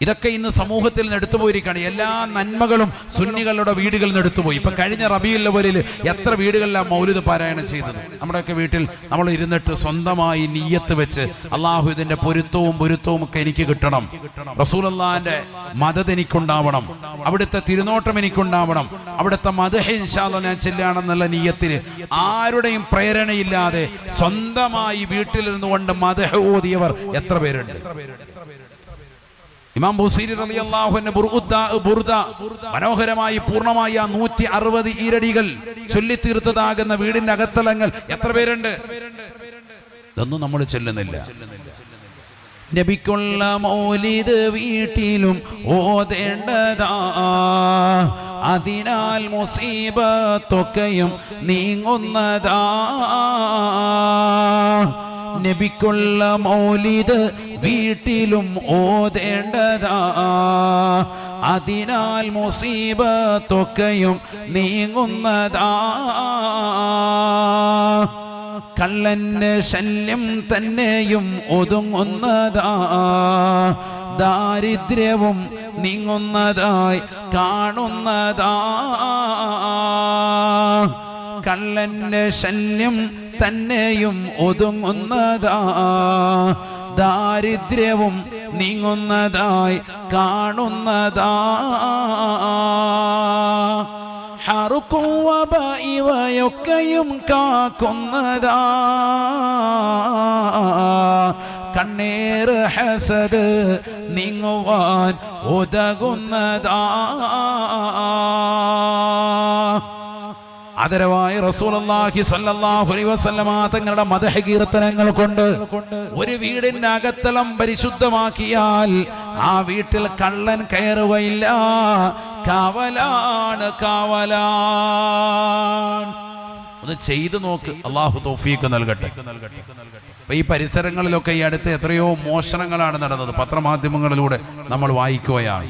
ഇതൊക്കെ ഇന്ന് സമൂഹത്തിൽ നിന്ന് എടുത്തുപോയിരിക്കുകയാണ്. എല്ലാ നന്മകളും സുന്നികളുടെ വീടുകളിൽ നിന്ന് എടുത്തുപോയി. ഇപ്പൊ കഴിഞ്ഞ റബീഉൽ അവ്വലിൽ എത്ര വീടുകളിലാണ് മൗലിദ് പാരായണം ചെയ്തത്. നമ്മുടെയൊക്കെ വീട്ടിൽ നമ്മൾ ഇരുന്നിട്ട് സ്വന്തമായി നിയ്യത്ത് വെച്ച്, അള്ളാഹു ഇതിന്റെ പൊരുത്തവും ഒക്കെ എനിക്ക് കിട്ടണം, റസൂലുള്ളാഹിന്റെ മദദ് എനിക്കുണ്ടാവണം, അവിടുത്തെ തിരുനോട്ടം എനിക്കുണ്ടാവണം, അവിടുത്തെ മദ്ഹ് ഇൻഷാ അല്ലാഹ് ഞാൻ ചെല്ലുകയാണെന്നുള്ള നിയ്യത്തിന് ആരുടെയും പ്രേരണയില്ലാതെ സ്വന്തമായി വീട്ടിലിരുന്നു കൊണ്ട് മദ്ഹ് ഓതിയവർ എത്ര പേരുണ്ട്. ഇമാം ബുസീരി റളിയല്ലാഹു അൻഹു ബുർദ മനോഹരമായി പൂർണ്ണമായ 160 ഈരടികൾ ചൊല്ലിത്തീർത്തതാകുന്ന വീടിന്റെ അകത്തളങ്ങൾ എത്ര പേരുണ്ട്. ഇതൊന്നും നമ്മൾ ചൊല്ലുന്നില്ല. നബിക്കുള്ള മൗലിദ് വീട്ടിലും ഓതേണ്ടതാ, അതിനാൽ മുസീബത്തൊക്കെയും നീങ്ങുന്നതാ. നബിക്കുള്ള മൗലിദ് വീട്ടിലും ഓതേണ്ടതാ, അതിനാൽ മുസീബത്തൊക്കെയും നീങ്ങുന്നതാ. കള്ളന്റെ ശല്യം തന്നെയും ഒതുങ്ങുന്നതാ, ദാരിദ്ര്യവും നീങ്ങുന്നതായി കാണുന്നതാ. കള്ളന്റെ ശല്യം തന്നെയും ഒതുങ്ങുന്നതാ, ദാരിദ്ര്യവും നീങ്ങുന്നതായി കാണുന്നതാ. ഹറുക്കും ഇവയൊക്കെയും കാക്കുന്നതാ, കണ്ണേറ് ഹസദ് നീങ്ങുവാൻ ഉതകുന്നതാ. ആദരവായ റസൂലുള്ളാഹി സ്വല്ലല്ലാഹു അലൈഹി വസല്ലമ തങ്ങളുടെ മദ്ഹ് കീർത്തനങ്ങൾ കൊണ്ട് ഒരു വീടിന്റെ അകത്തളം പരിശുദ്ധമാക്കിയാൽ ആ വീട്ടിൽ കള്ളൻ കയറുകയില്ല. കാവലാണ്. ഒന്ന് ചെയ്തു നോക്ക്. അല്ലാഹു തൗഫീഖ് നൽകട്ടെ. അപ്പൊ ഈ പരിസരങ്ങളിലൊക്കെ ഈ അടുത്ത് എത്രയോ മോഷണങ്ങളാണ് നടന്നത്. പത്രമാധ്യമങ്ങളിലൂടെ നമ്മൾ വായിക്കുകയാണ്.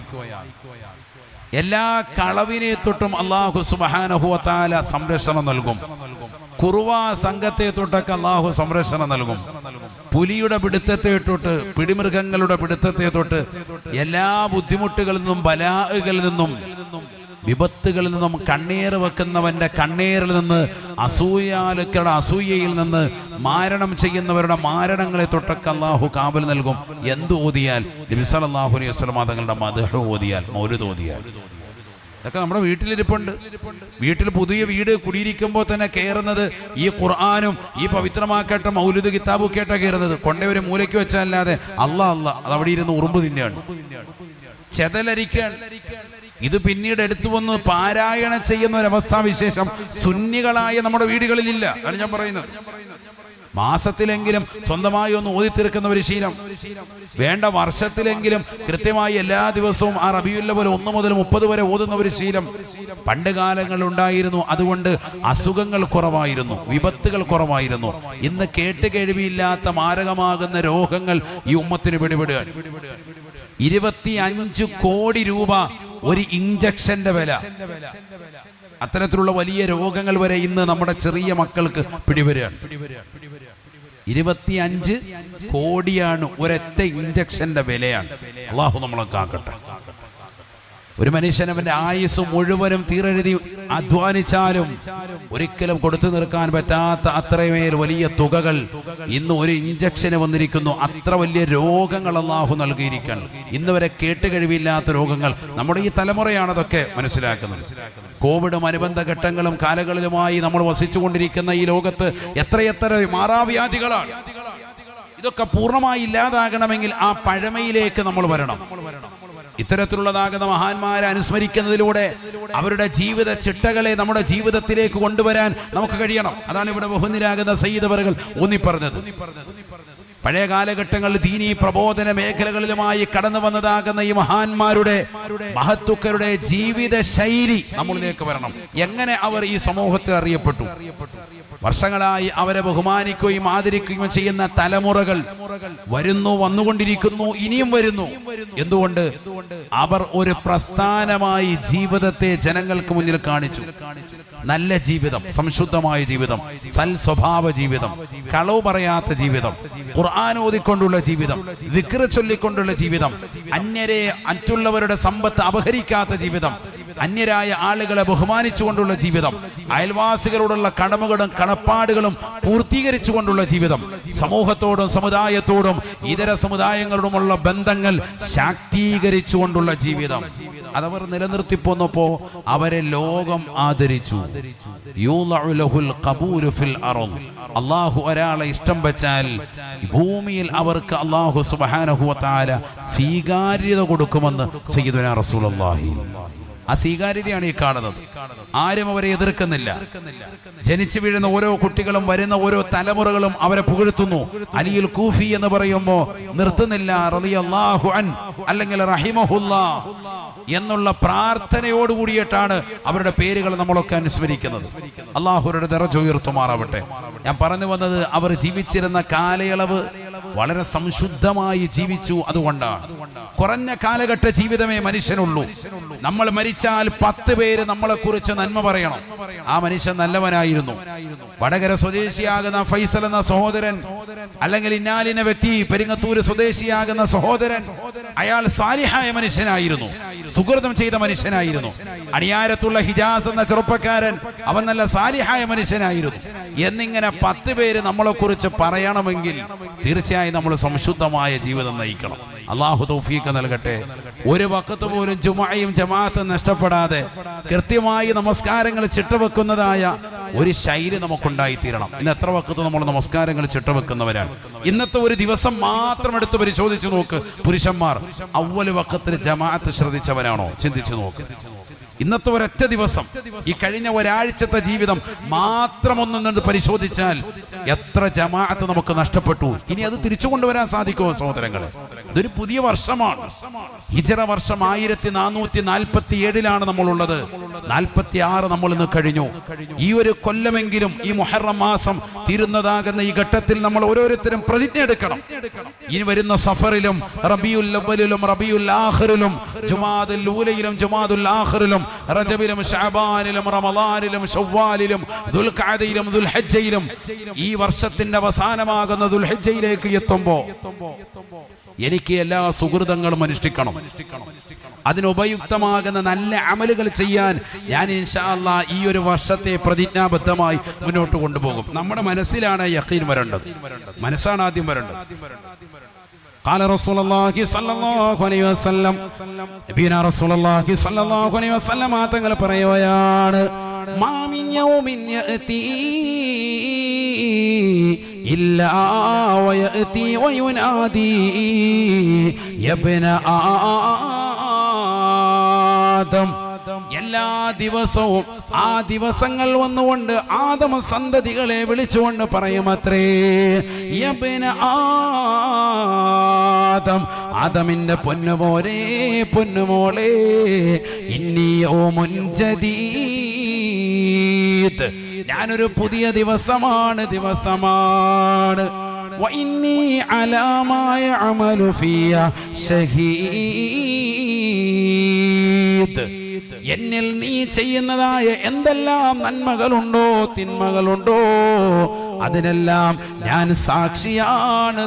എല്ലാ കളവിനെ തൊട്ടും അല്ലാഹു സുബ്ഹാനഹു വ തആല സംരക്ഷണം നൽകും. കുറുവ സംഘത്തെ തൊട്ടൊക്കെ അല്ലാഹു സംരക്ഷണം നൽകും. പുലിയുടെ പിടുത്തത്തെ തൊട്ട്, പിടിമൃഗങ്ങളുടെ പിടുത്തത്തെ തൊട്ട് എല്ലാ ബുദ്ധിമുട്ടുകളിൽ നിന്നും, ബലാകളിൽ നിന്നും, വിപത്തുകളിൽ നിന്നും, കണ്ണീർ വെക്കുന്നവന്റെ കണ്ണീരിൽ നിന്ന്, അസൂയാലുക്കളുടെ അസൂയയിൽ നിന്ന്, മാരണം ചെയ്യുന്നവരുടെ മാരണങ്ങളെ തൊട്ടൊക്കെ അല്ലാഹു കാവൽ നൽകും. എന്ത് ഓതിയാൽ? നബി സല്ലല്ലാഹു അലൈഹി വസല്ലം തങ്ങളുടെ മദ്ഹ് ഓതിയാൽ, മൗലിദ് ഓതിയാൽ. ഇതൊക്കെ നമ്മുടെ വീട്ടിലിരിപ്പുണ്ട്. വീട്ടിൽ പുതിയ വീട് കുടിയിരിക്കുമ്പോൾ തന്നെ കയറുന്നത് ഈ ഖുർആനും ഈ പവിത്രമാക്കട്ട മൗലിദ് കിതാബും കേട്ടാ കയറുന്നത്. കൊണ്ടേ ഒരു മൂലയ്ക്ക് വെച്ചല്ലാതെ അല്ലാ അത് അവിടെ ഇരുന്ന് ഉറുമ്പ് തിന്നെയാണ്, ചെതലരിക്കാണ്. ഇത് പിന്നീട് എടുത്തു വന്ന് പാരായണം ചെയ്യുന്ന ഒരവസ്ഥാവിശേഷം സുന്നികളായ നമ്മുടെ വീടുകളിലില്ല. ആണ് ഞാൻ പറയുന്നത്. മാസത്തിലെങ്കിലും സ്വന്തമായി ഒന്ന് ഓതിത്തീർക്കുന്ന ഒരു ശീലം വേണ്ട. വർഷത്തിലെങ്കിലും കൃത്യമായി എല്ലാ ദിവസവും ആ റബീഉൽ അവ്വൽ 1 മുതൽ 30 വരെ ഓതുന്ന ഒരു ശീലം പണ്ട് കാലങ്ങളിൽ ഉണ്ടായിരുന്നു. അതുകൊണ്ട് അസുഖങ്ങൾ കുറവായിരുന്നു, വിപത്തുകൾ കുറവായിരുന്നു. ഇന്ന് കേട്ടുകേഴ്വിയില്ലാത്ത മാരകമാകുന്ന രോഗങ്ങൾ ഈ ഉമ്മത്തിന് പിടിപെടുകയാണ്. 25 കോടി രൂപ ഒരു ഇഞ്ചക്ഷന്റെ വില. അത്തരത്തിലുള്ള വലിയ രോഗങ്ങൾ വരെ ഇന്ന് നമ്മുടെ ചെറിയ മക്കൾക്ക് പിടിവരികയാണ്. 25 കോടിയാണ് ഒരൊറ്റ ഇഞ്ചക്ഷന്റെ വിലയാണ്. അല്ലാഹു നമ്മളെ കാക്കട്ടെ. ഒരു മനുഷ്യൻ അവന്റെ ആയുസ് മുഴുവനും തീരെഴുതി അധ്വാനിച്ചാലും ഒരിക്കലും കൊടുത്തു തീർക്കാൻ പറ്റാത്ത അത്രമേൽ വലിയ തുകകൾ ഇന്ന് ഒരു ഇഞ്ചക്ഷന് വന്നിരിക്കുന്നു. അത്ര വലിയ രോഗങ്ങൾ അല്ലാഹു നൽകിയിരിക്കണം. ഇന്ന് വരെ കേട്ടുകഴിവില്ലാത്ത രോഗങ്ങൾ. നമ്മുടെ ഈ തലമുറയാണ് അതൊക്കെ മനസ്സിലാക്കുന്നത്. കോവിഡും അനുബന്ധ ഘട്ടങ്ങളും കാലങ്ങളിലുമായി നമ്മൾ വസിച്ചുകൊണ്ടിരിക്കുന്ന ഈ ലോകത്ത് എത്രയെത്ര മാറാവ്യാധികളാണ്. ഇതൊക്കെ പൂർണ്ണമായി ഇല്ലാതാകണമെങ്കിൽ ആ പഴമയിലേക്ക് നമ്മൾ വരണം. ഇത്തരത്തിലുള്ളതാകുന്ന മഹാന്മാരെ അനുസ്മരിക്കുന്നതിലൂടെ അവരുടെ ജീവിത ചിട്ടകളെ നമ്മുടെ ജീവിതത്തിലേക്ക് കൊണ്ടുവരാൻ നമുക്ക് കഴിയണം. അതാണ് ഇവിടെ ബഹുനിരാകുന്ന സയ്യിദ് അവറുകൾ ഊന്നിപ്പറഞ്ഞത്. പഴയ കാലഘട്ടങ്ങളിൽ ദീനീ പ്രബോധന മേഖലകളിലുമായി കടന്നു വന്നതാകുന്ന ഈ മഹാന്മാരുടെ മഹത്തുക്കളുടെ ജീവിത ശൈലി നമ്മളിലേക്ക് വരണം. എങ്ങനെ അവർ ഈ സമൂഹത്തിൽ അറിയപ്പെട്ടു? വർഷങ്ങളായി അവരെ ബഹുമാനിക്കുകയും ആദരിക്കുകയും ചെയ്യുന്ന തലമുറകൾ വരുന്നു, വന്നുകൊണ്ടിരിക്കുന്നു, ഇനിയും വരുന്നു. എന്തുകൊണ്ട്? അവർ ഒരു പ്രസ്ഥാനമായി ജീവിതത്തെ ജനങ്ങൾക്ക് മുന്നിൽ കാണിച്ചു. നല്ല ജീവിതം, സംശുദ്ധമായ ജീവിതം, സൽ സ്വഭാവ ജീവിതം, കളവ് പറയാത്ത ജീവിതം, ഖുർആൻ ഓതിക്കൊണ്ടുള്ള ജീവിതം, ദിക്ർ ചൊല്ലിക്കൊണ്ടുള്ള ജീവിതം, അന്യരെ മറ്റുള്ളവരുടെ സമ്പത്ത് അപഹരിക്കാത്ത ജീവിതം, അന്യരായ ആളുകളെ ബഹുമാനിച്ചുകൊണ്ടുള്ള ജീവിതം, അയൽവാസികളോടുള്ള കടമകളും കടപ്പാടുകളും പൂർത്തീകരിച്ചുകൊണ്ടുള്ള ജീവിതം, സമൂഹത്തോടും സമുദായത്തോടും ഇതര സമുദായങ്ങളോടുമുള്ള ബന്ധങ്ങൾ ശാക്തീകരിച്ചുകൊണ്ടുള്ള ജീവിതം അതവർ നിലനിർത്തിപ്പോന്നപ്പോ അവരെ ലോകം ആദരിച്ചു. അള്ളാഹു ഒരാളെ ഇഷ്ടം വെച്ചാൽ ഭൂമിയിൽ അവർക്ക് അള്ളാഹു സുബ്ഹാനഹു വ തആല സ്വീകാര്യത കൊടുക്കുമെന്ന് സയ്യിദുനാ റസൂലുള്ളാഹി. ആ സ്വീകാര്യതയാണ് ഈ കാണുന്നത്. ആരും അവരെ എതിർക്കുന്നില്ല. ജനിച്ചു വീഴുന്ന ഓരോ കുട്ടികളും വരുന്ന ഓരോ തലമുറകളും അവരെ പുകഴ്ത്തുന്നു. അലിയുൽ കൂഫി എന്ന് പറയുമ്പോൾ നിർത്തുന്നില്ല റളിയല്ലാഹു അൻ അല്ലെങ്കിൽ റഹിമഹുല്ലാഹ് എന്നുള്ള പ്രാർത്ഥനയോടുകൂടിയിട്ടാണ് അവരുടെ പേരുകൾ നമ്മളൊക്കെ അനുസ്മരിക്കുന്നത്. അള്ളാഹുരുടെ ദറജ ഉയർത്തുമാറാവട്ടെ. ഞാൻ പറഞ്ഞു വന്നത്, അവർ ജീവിച്ചിരുന്ന കാലയളവ് വളരെ സംശുദ്ധമായി ജീവിച്ചു. അതുകൊണ്ടാണ് കുറഞ്ഞ കാലഘട്ട ജീവിതമേ മനുഷ്യനുള്ളൂ. നമ്മൾ മരിച്ചാൽ 10 പേര് നമ്മളെ കുറിച്ച് നന്മ പറയണം. ആ മനുഷ്യൻ നല്ലവനായിരുന്നു. വടകര സ്വദേശിയാകുന്ന ഫൈസൽ എന്ന സഹോദരൻ, അല്ലെങ്കിൽ ഇന്നാലിന വ്യക്തി പെരിങ്ങത്തൂര് സ്വദേശിയാകുന്ന സഹോദരൻ, അയാൾ സാലിഹായ മനുഷ്യനായിരുന്നു, സുഹൃതം ചെയ്ത മനുഷ്യനായിരുന്നു. അണിയാരത്തുള്ള ഹിജാസ് എന്ന ചെറുപ്പക്കാരൻ, അവൻ നല്ല സാലിഹായ മനുഷ്യനായിരുന്നു എന്നിങ്ങനെ 10 പേര് നമ്മളെ കുറിച്ച് പറയണമെങ്കിൽ തീർച്ചയായും നമ്മൾ സംശുദ്ധമായ ജീവിതം നയിക്കണം. അള്ളാഹു തൗഫീഖ് നൽകട്ടെ. ഒരു വഖത്ത് പോലും ജുമുഅയും ജമാഅത്തും നഷ്ടപ്പെടാതെ കൃത്യമായി നമസ്കാരങ്ങൾ ചിട്ടവെക്കുന്നതായ ഒരു ശൈലി നമുക്കുണ്ടായിത്തീരണം. ഇന്ന് എത്ര വഖത്ത് നമ്മൾ നമസ്കാരങ്ങൾ ചിട്ടവെക്കുന്നവരാണ്? ഇന്നത്തെ ഒരു ദിവസം മാത്രം എടുത്ത് പരിശോധിച്ചു നോക്ക്. പുരുഷന്മാർ അവ്വൽ വഖത്തിൽ ജമാഅത്ത് ശ്രദ്ധിച്ചവരാണോ? ചിന്തിച്ചു നോക്ക്. ഇന്നത്തെ ഒരൊറ്റ ദിവസം, ഈ കഴിഞ്ഞ ഒരാഴ്ചത്തെ ജീവിതം മാത്രം ഒന്ന് പരിശോധിച്ചാൽ എത്ര ജമാഅത്ത് നമുക്ക് നഷ്ടപ്പെട്ടു. ഇനി അത് തിരിച്ചു കൊണ്ടുവരാൻ സാധിക്കുമോ സഹോദരങ്ങളെ? ഇതൊരു പുതിയ വർഷമാണ്. ഹിജറ വർഷം 1447 നമ്മളുള്ളത്. 46 നമ്മൾ ഇന്ന് കഴിഞ്ഞു. ഈ ഒരു കൊല്ലമെങ്കിലും ഈ മുഹറം മാസം തീരുന്നതാകുന്ന ഈ ഘട്ടത്തിൽ നമ്മൾ ഓരോരുത്തരും പ്രതിജ്ഞ എടുക്കണം. ഇനി വരുന്ന സഫറിലും റബീഉൽ അവ്വലിലും റബീഉൽ ആഖിറിലും ജുമാദുൽ ഊലയിലും ജുമാദുൽ ആഖിറിലും റജബിലും ശഅബാനിലും റമളാനിലും ശവ്വാലിലും ദുൽഖഅദയിലും ദുൽഹജ്ജയിലും ഈ വർഷത്തിന്റെ അവസാനമാകുന്ന ദുൽഹജ്ജയിലേക്ക് എത്തുമ്പോൾ എനിക്ക് എല്ലാ സുഹൃതങ്ങളും അനുഷ്ഠിക്കണം. അതിനുപയുക്തമാകുന്ന നല്ല അമലുകൾ ചെയ്യാൻ ഞാൻ ഇൻഷാ അല്ലാഹ് ഈ ഒരു വർഷത്തെ പ്രതിജ്ഞാബദ്ധമായി മുന്നോട്ട് കൊണ്ടുപോകും. നമ്മുടെ മനസ്സിലാണ് യഖീൻ വരേണ്ടത്. മനസ്സാണ് ആദ്യം വരേണ്ടത്. قال رسول الله صلى الله عليه وسلم നബിയനാ റസൂലുള്ളാഹി സ്വല്ലല്ലാഹു അലൈഹി വസല്ലം തങ്ങൾ പറയുകയാണ്, മാ മിൻ യൗമിൻ യഅതി ഇല്ലാ വയഅതി വയുനാദി യബ്ന ആദം. എല്ലാ ദിവസവും ആ ദിവസങ്ങൾ വന്നുകൊണ്ട് ആദമ സന്തതികളെ വിളിച്ചുകൊണ്ട് പറയുമത്രേ, യബ്ന ആദം, ആദമിന്റെ പൊന്നുമോനെ പൊന്നുമോളെ, ഇന്നി യൗമുൻ ജദീദ്, ഞാനൊരു പുതിയ ദിവസമാണ്. വഇന്നി അലാ മാ യഅമലു ഫിയ ഷഹീദ്, എന്നിൽ നീ ചെയ്യുന്നതായ എന്തെല്ലാം നന്മകളുണ്ടോ തിന്മകളുണ്ടോ അതിനെല്ലാം ഞാൻ സാക്ഷിയാണ്.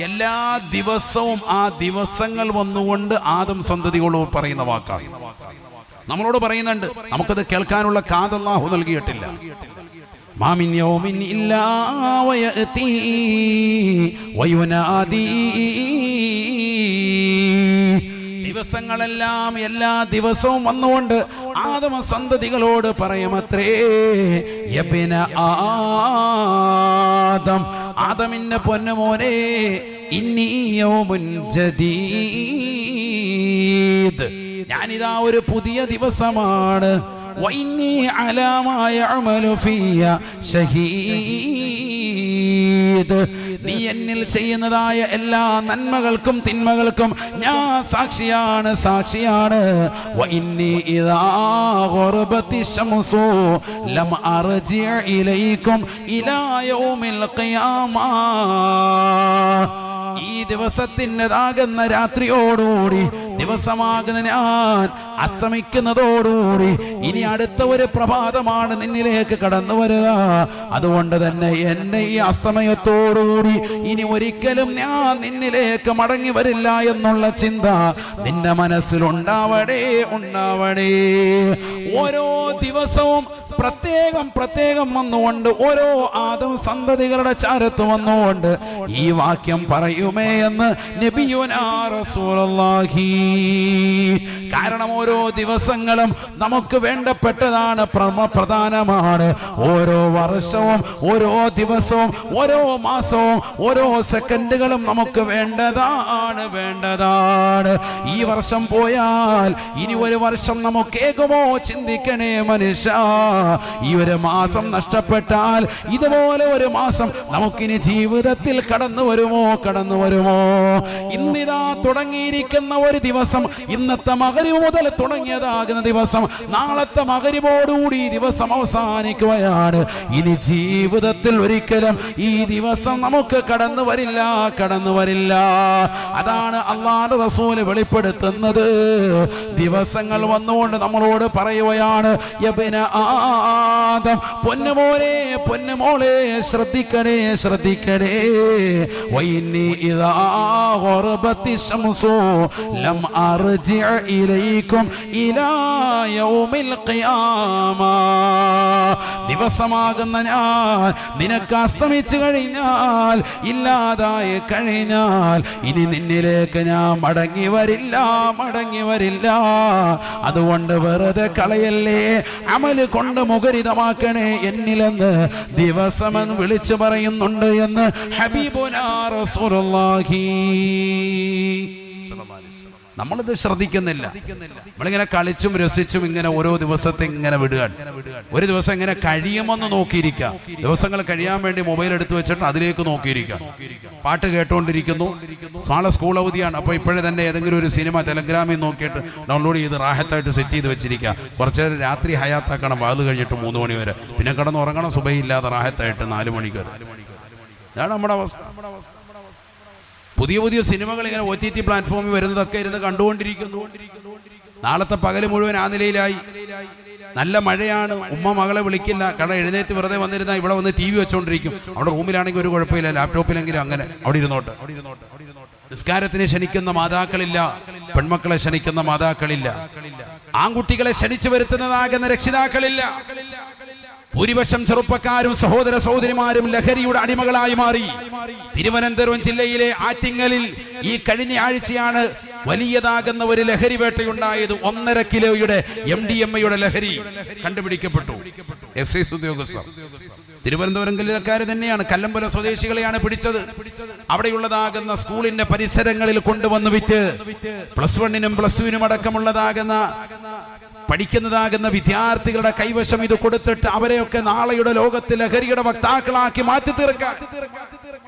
എല്ലാ ദിവസവും ആ ദിവസങ്ങൾ വന്നുകൊണ്ട് ആദം സന്തതികളോട് പറയുന്ന വാക്കാണ്. നമ്മളോട് പറയുന്നുണ്ട്, നമുക്കത് കേൾക്കാനുള്ള കാത് അല്ലാഹു നൽകിയിട്ടില്ല. മാമിൻ യൗമിൻ ഇല്ലാ വയഅതി വയുനാദി. ദിവസങ്ങളെല്ലാം എല്ലാ ദിവസവും വന്നുകൊണ്ട് ആദമ സന്തതികളോട് പറയുമത്രേ, യബ്ന ആദം, ആദമിന്റെ പൊന്നുമോനെ, ഇന്നി യൗമുൻ ജദീദ്, ഞാനിതാ ഒരു പുതിയ ദിവസമാണ്. വഇന്നി അലാ മാ യഅമലു ഫിയ ഷഹീദ്, നീ എന്നിൽ ചെയ്യുന്നതായ എല്ലാ നന്മകൾക്കും തിന്മകൾക്കും ഞാൻ സാക്ഷിയാണ്, സാക്ഷിയാണ്. വഇന്നി ഇദാ ഗറബതി ശംസു ലം അർജി ഇലൈക്കും ഇലാ യൗമിൽ ഖിയാമ. ഈ ദിവസത്തിൻ്റെതാകുന്ന രാത്രിയോടുകൂടി, ദിവസമാകുന്ന ഞാൻ അസ്തമിക്കുന്നതോടുകൂടി ഇനി അടുത്ത ഒരു പ്രഭാതമാണ് നിന്നിലേക്ക് കടന്നു വരിക. അതുകൊണ്ട് തന്നെ എന്നെ ഈ അസ്തമയത്തോടുകൂടി ഇനി ഒരിക്കലും ഞാൻ നിന്നിലേക്ക് മടങ്ങി വരില്ല എന്നുള്ള ചിന്ത നിന്റെ മനസ്സിലുണ്ടാവണേ, ഉണ്ടാവണേ. ഓരോ ദിവസവും പ്രത്യേകം പ്രത്യേകം വന്നുകൊണ്ട്, ഓരോ ആദം സന്തതികളുടെ ചാരത്ത് വന്നുകൊണ്ട് ഈ വാക്യം പറയുമേ എന്ന് നബിയുനാ റസൂലുള്ളാഹി. കാരണം ഓരോ ദിവസങ്ങളും നമുക്ക് വേണ്ടപ്പെട്ടതാണ്, പ്രധാനമാണ്. ഓരോ വർഷവും, ഓരോ ദിവസവും, ഓരോ മാസവും, ഓരോ സെക്കൻഡുകളും നമുക്ക് വേണ്ടതാണ്, വേണ്ടതാണ്. ഈ വർഷം പോയാൽ ഇനി ഒരു വർഷം നമുക്കേകുമോ? ചിന്തിക്കണേ മനുഷ്യ. ഈ ഒരു മാസം നഷ്ടപ്പെട്ടാൽ ഇതുപോലെ ഒരു മാസം നമുക്കിനി ജീവിതത്തിൽ കടന്നു വരുമോ, കടന്നു വരുമോ? ഇന്നിതാ തുടങ്ങിയിരിക്കുന്ന ഒരു ദിവസം, ഇന്നത്തെ മഗ്‌രിബ് മുതൽ തുടങ്ങിയതാകുന്ന ദിവസം, നാളത്തെ മഗ്‌രിബോടുകൂടി ഈ ദിവസം അവസാനിക്കുകയാണ്. ഇനി ജീവിതത്തിൽ ഒരിക്കലും ഈ ദിവസം നമുക്ക് കടന്നു വരില്ല, കടന്നു വരില്ല. അതാണ് അല്ലാഹുവിന്റെ റസൂൽ വെളിപ്പെടുത്തുന്നത്. ദിവസങ്ങൾ വന്നുകൊണ്ട് നമ്മളോട് പറയുകയാണ്, യബ്ന ആദം, പൊന്നുമോനെ, പൊന്നുമോളെ, ശ്രദ്ധിക്കണേ, ശ്രദ്ധിക്കണേ. വഇന്നി ഇദാ ഗറബതി ശംസു ലം അർജി ഇലൈക്കും ഇലാ യൗമിൽ ഖിയാമ. ദിവസമാകുന്ന ഞാൻ നിനക്ക് അസ്തമിച്ചു കഴിഞ്ഞാൽ, ഇല്ലാതായി കഴിഞ്ഞാൽ ഇനി നിന്നിലേക്ക് ഞാൻ മടങ്ങി വരില്ല, മടങ്ങി വരില്ല. അതുകൊണ്ട് വെറുതെ കളയല്ലേ, അമല് കൊണ്ട് മുഖരിതമാക്കണേ എന്നിലെന്ന് ദിവസമെന്ന് വിളിച്ചു പറയുന്നുണ്ട് എന്ന് ഹബീബുനാ റസൂലുള്ളാഹി. നമ്മളിത് ശ്രദ്ധിക്കുന്നില്ല. നമ്മളിങ്ങനെ കളിച്ചും രസിച്ചും ഇങ്ങനെ ഓരോ ദിവസത്തെ ഇങ്ങനെ വിടുകയാണ്. ഒരു ദിവസം ഇങ്ങനെ കഴിയുമെന്ന് നോക്കിയിരിക്കാം. ദിവസങ്ങൾ കഴിയാൻ വേണ്ടി മൊബൈൽ എടുത്തു വെച്ചിട്ട് അതിലേക്ക് നോക്കിയിരിക്കാം. പാട്ട് കേട്ടുകൊണ്ടിരിക്കുന്നു. നാളെ സ്കൂൾ അവധിയാണ്. അപ്പോൾ ഇപ്പോഴേ തന്നെ ഏതെങ്കിലും ഒരു സിനിമ ടെലഗ്രാമിൽ നോക്കിയിട്ട് ഡൗൺലോഡ് ചെയ്ത് റാഹത്തായിട്ട് സെറ്റ് ചെയ്ത് വെച്ചിരിക്കുക. കുറച്ച് നേരം രാത്രി ഹയാത്താക്കണം, വാത് കഴിഞ്ഞിട്ട് 3 മണി വരെ. പിന്നെ കിടന്ന് ഉറങ്ങണം സുബഹില്ലാതെ റാഹത്തായിട്ട് 4 മണിക്ക് വരെ. ഇതാണ് നമ്മുടെ അവസ്ഥ. പുതിയ പുതിയ സിനിമകൾ ഇങ്ങനെ OTT പ്ലാറ്റ്ഫോമിൽ വരുന്നതൊക്കെ ഇരുന്ന് കണ്ടുകൊണ്ടിരിക്കുന്നു. നാളത്തെ പകല് മുഴുവൻ ആ നിലയിലായി. നല്ല മഴയാണ്, ഉമ്മ മകളെ വിളിക്കില്ല. കാരണം എഴുന്നേറ്റ് വെറുതെ വന്നിരുന്നാൽ ഇവിടെ വന്ന് TV വെച്ചോണ്ടിരിക്കും. അവിടെ റൂമിലാണെങ്കിൽ ഒരു കുഴപ്പമില്ല, ലാപ്ടോപ്പിലെങ്കിലും അങ്ങനെ അവിടെ ഇരുന്നോട്ട്. നിസ്കാരത്തിന് ക്ഷണിക്കുന്ന മാതാക്കളില്ല, പെൺമക്കളെ ക്ഷണിക്കുന്ന മാതാക്കളില്ല, ആൺകുട്ടികളെ ക്ഷണിച്ചു വരുത്തുന്നതാകുന്ന രക്ഷിതാക്കളില്ല. ഭൂരിപക്ഷം ചെറുപ്പക്കാരും സഹോദര സഹോദരിമാരും ലഹരിയുടെ അടിമകളായി മാറി. തിരുവനന്തപുരം ജില്ലയിലെ ആറ്റിങ്ങലിൽ ഈ കഴിഞ്ഞ ആഴ്ചയാണ് വലിയതാകുന്ന ഒരു ലഹരി വേട്ടയുണ്ടായത്. 1.5 കിലോയുടെ MDMA ലഹരി കണ്ടുപിടിക്കപ്പെട്ടു. എക്സൈസ് ഉദ്യോഗസ്ഥർ തിരുവനന്തപുരം ജില്ലക്കാർ തന്നെയാണ്. കല്ലമ്പല സ്വദേശികളെയാണ് പിടിച്ചത്. അവിടെയുള്ളതാകുന്ന സ്കൂളിന്റെ പരിസരങ്ങളിൽ കൊണ്ടുവന്ന് വിറ്റ് +1 +2 അടക്കമുള്ളതാകുന്ന പഠിക്കുന്നതാകുന്ന വിദ്യാർത്ഥികളുടെ കൈവശം ഇത് കൊടുത്തിട്ട് അവരെയൊക്കെ നാളെയുടെ ലോകത്തിൽ ലഹരിയുടെ വക്താക്കളാക്കി മാറ്റി തീർക്കാൻ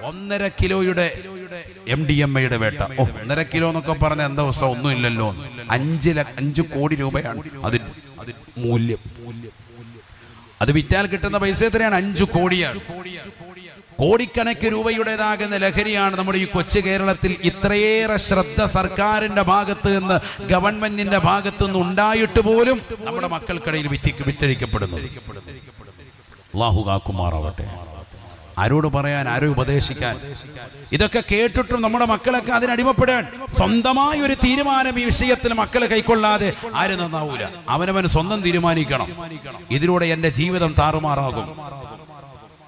1.5 കിലോയുടെ MDMA വേട്ട. 1.5 കിലോ എന്നൊക്കെ പറഞ്ഞ എന്താ ദിവസം ഒന്നും ഇല്ലല്ലോ. 5 കോടി രൂപയാണ് അതിന് മൂല്യം. അത് വിറ്റാൽ കിട്ടുന്ന പൈസ എത്രയാണ്? 5 കോടിയാണ്. കോടിക്കണക്കിന് രൂപയുടേതാകുന്ന ലഹരിയാണ് നമ്മുടെ ഈ കൊച്ചു കേരളത്തിൽ. ഇത്രയേറെ ശ്രദ്ധ സർക്കാരിന്റെ ഭാഗത്ത് നിന്ന്, ഗവൺമെന്റിന്റെ ഭാഗത്തു നിന്ന് ഉണ്ടായിട്ട് പോലും നമ്മുടെ മക്കൾക്കിടയിൽ വിറ്റഴിക്കപ്പെടുന്നു. അല്ലാഹു കാക്കുമാറാവട്ടെ. ആരോട് പറയാൻ, ആരോ ഉപദേശിക്കാൻ? ഇതൊക്കെ കേട്ടിട്ടും നമ്മുടെ മക്കളൊക്കെ അതിനടിമപ്പെടാൻ സ്വന്തമായ ഒരു തീരുമാനം ഈ വിഷയത്തിൽ മക്കളെ കൈക്കൊള്ളാതെ ആരും നന്നാവൂല. അവനവൻ സ്വന്തം തീരുമാനിക്കണം. ഇതിലൂടെ എൻ്റെ ജീവിതം താറുമാറാകും,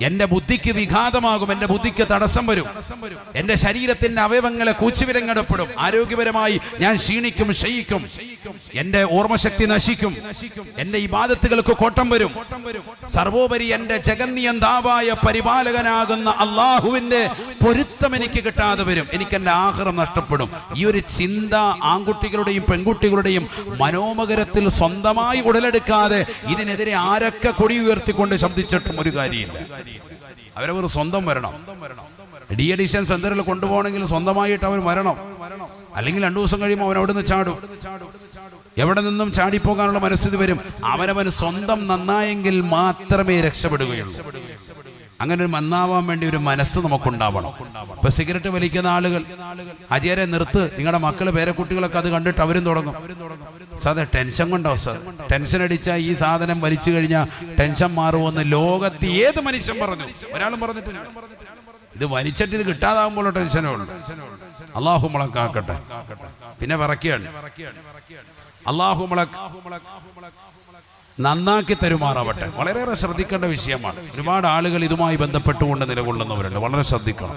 എന്റെ ബുദ്ധിക്ക് വിഘാതമാകും, എന്റെ ബുദ്ധിക്ക് തടസ്സം വരും, എന്റെ ശരീരത്തിന്റെ അവയവങ്ങളെ കൂച്ചുവിലങ്ങടപ്പെടും, ആരോഗ്യപരമായി ഞാൻ ക്ഷീണിക്കും, ക്ഷയിക്കും, എന്റെ ഓർമ്മശക്തി നശിക്കും, എന്റെ ഇബാദത്തുകൾക്ക് കോട്ടം വരും. സർവോപരി എന്റെ ജഗന്നിയന്താവായ പരിപാലകനാകുന്ന അള്ളാഹുവിന്റെ പൊരുത്തം എനിക്ക് കിട്ടാതെ വരും, എനിക്ക് എന്റെ ആഖിറം നഷ്ടപ്പെടും. ഈ ഒരു ചിന്ത ആൺകുട്ടികളുടെയും പെൺകുട്ടികളുടെയും മനോമകരത്തിൽ സ്വന്തമായി ഉടലെടുക്കാതെ ഇതിനെതിരെ ആരൊക്കെ കൊടി ഉയർത്തിക്കൊണ്ട് ശബ്ദിച്ചിട്ടും ഒരു കാര്യമില്ല. അവരവർ സ്വന്തം വരണം. ഡി അഡിക്ഷൻ സെന്ററിൽ കൊണ്ടുപോകണമെങ്കിൽ സ്വന്തമായിട്ട് അവർ വരണം. അല്ലെങ്കിൽ 2 ദിവസം കഴിയുമ്പോൾ അവൻ അവിടുന്ന് ചാടും. എവിടെ നിന്നും ചാടിപ്പോകാനുള്ള മനസ്ഥിതി വരും. അവനവൻ സ്വന്തം നന്നായെങ്കിൽ മാത്രമേ രക്ഷപ്പെടുകയുള്ളൂ. അങ്ങനെ ഒരു നന്നാവാൻ വേണ്ടി ഒരു മനസ്സ് നമുക്കുണ്ടാവണം. ഇപ്പൊ സിഗരറ്റ് വലിക്കുന്ന ആളുകൾ, അജയരെ നിർത്ത്, നിങ്ങളുടെ മക്കള് പേരക്കുട്ടികളൊക്കെ അത് കണ്ടിട്ട് അവരും തുടങ്ങും. സാറേ ടെൻഷൻ കൊണ്ടോ സാർ? ടെൻഷൻ അടിച്ചാൽ ഈ സാധനം വലിച്ചു കഴിഞ്ഞാൽ ടെൻഷൻ മാറുമെന്ന് ലോകത്ത് ഏത് മനുഷ്യൻ പറഞ്ഞു? ഒരാളും പറഞ്ഞിട്ടില്ല. ഇത് വലിച്ചിട്ട് ഇത് കിട്ടാതാകുമ്പോൾ ടെൻഷനേ ഉള്ളൂ. അള്ളാഹു നമ്മളെ കാക്കട്ടെ. പിന്നെ വിറക്കുകയാണ്. അള്ളാഹു നമ്മളെ നന്നാക്കി തരുമാറാവട്ടെ. വളരെയേറെ ശ്രദ്ധിക്കേണ്ട വിഷയമാണ്. ഒരുപാട് ആളുകൾ ഇതുമായി ബന്ധപ്പെട്ടുകൊണ്ട് നിലകൊള്ളുന്നവരുണ്ട്. വളരെ ശ്രദ്ധിക്കണം.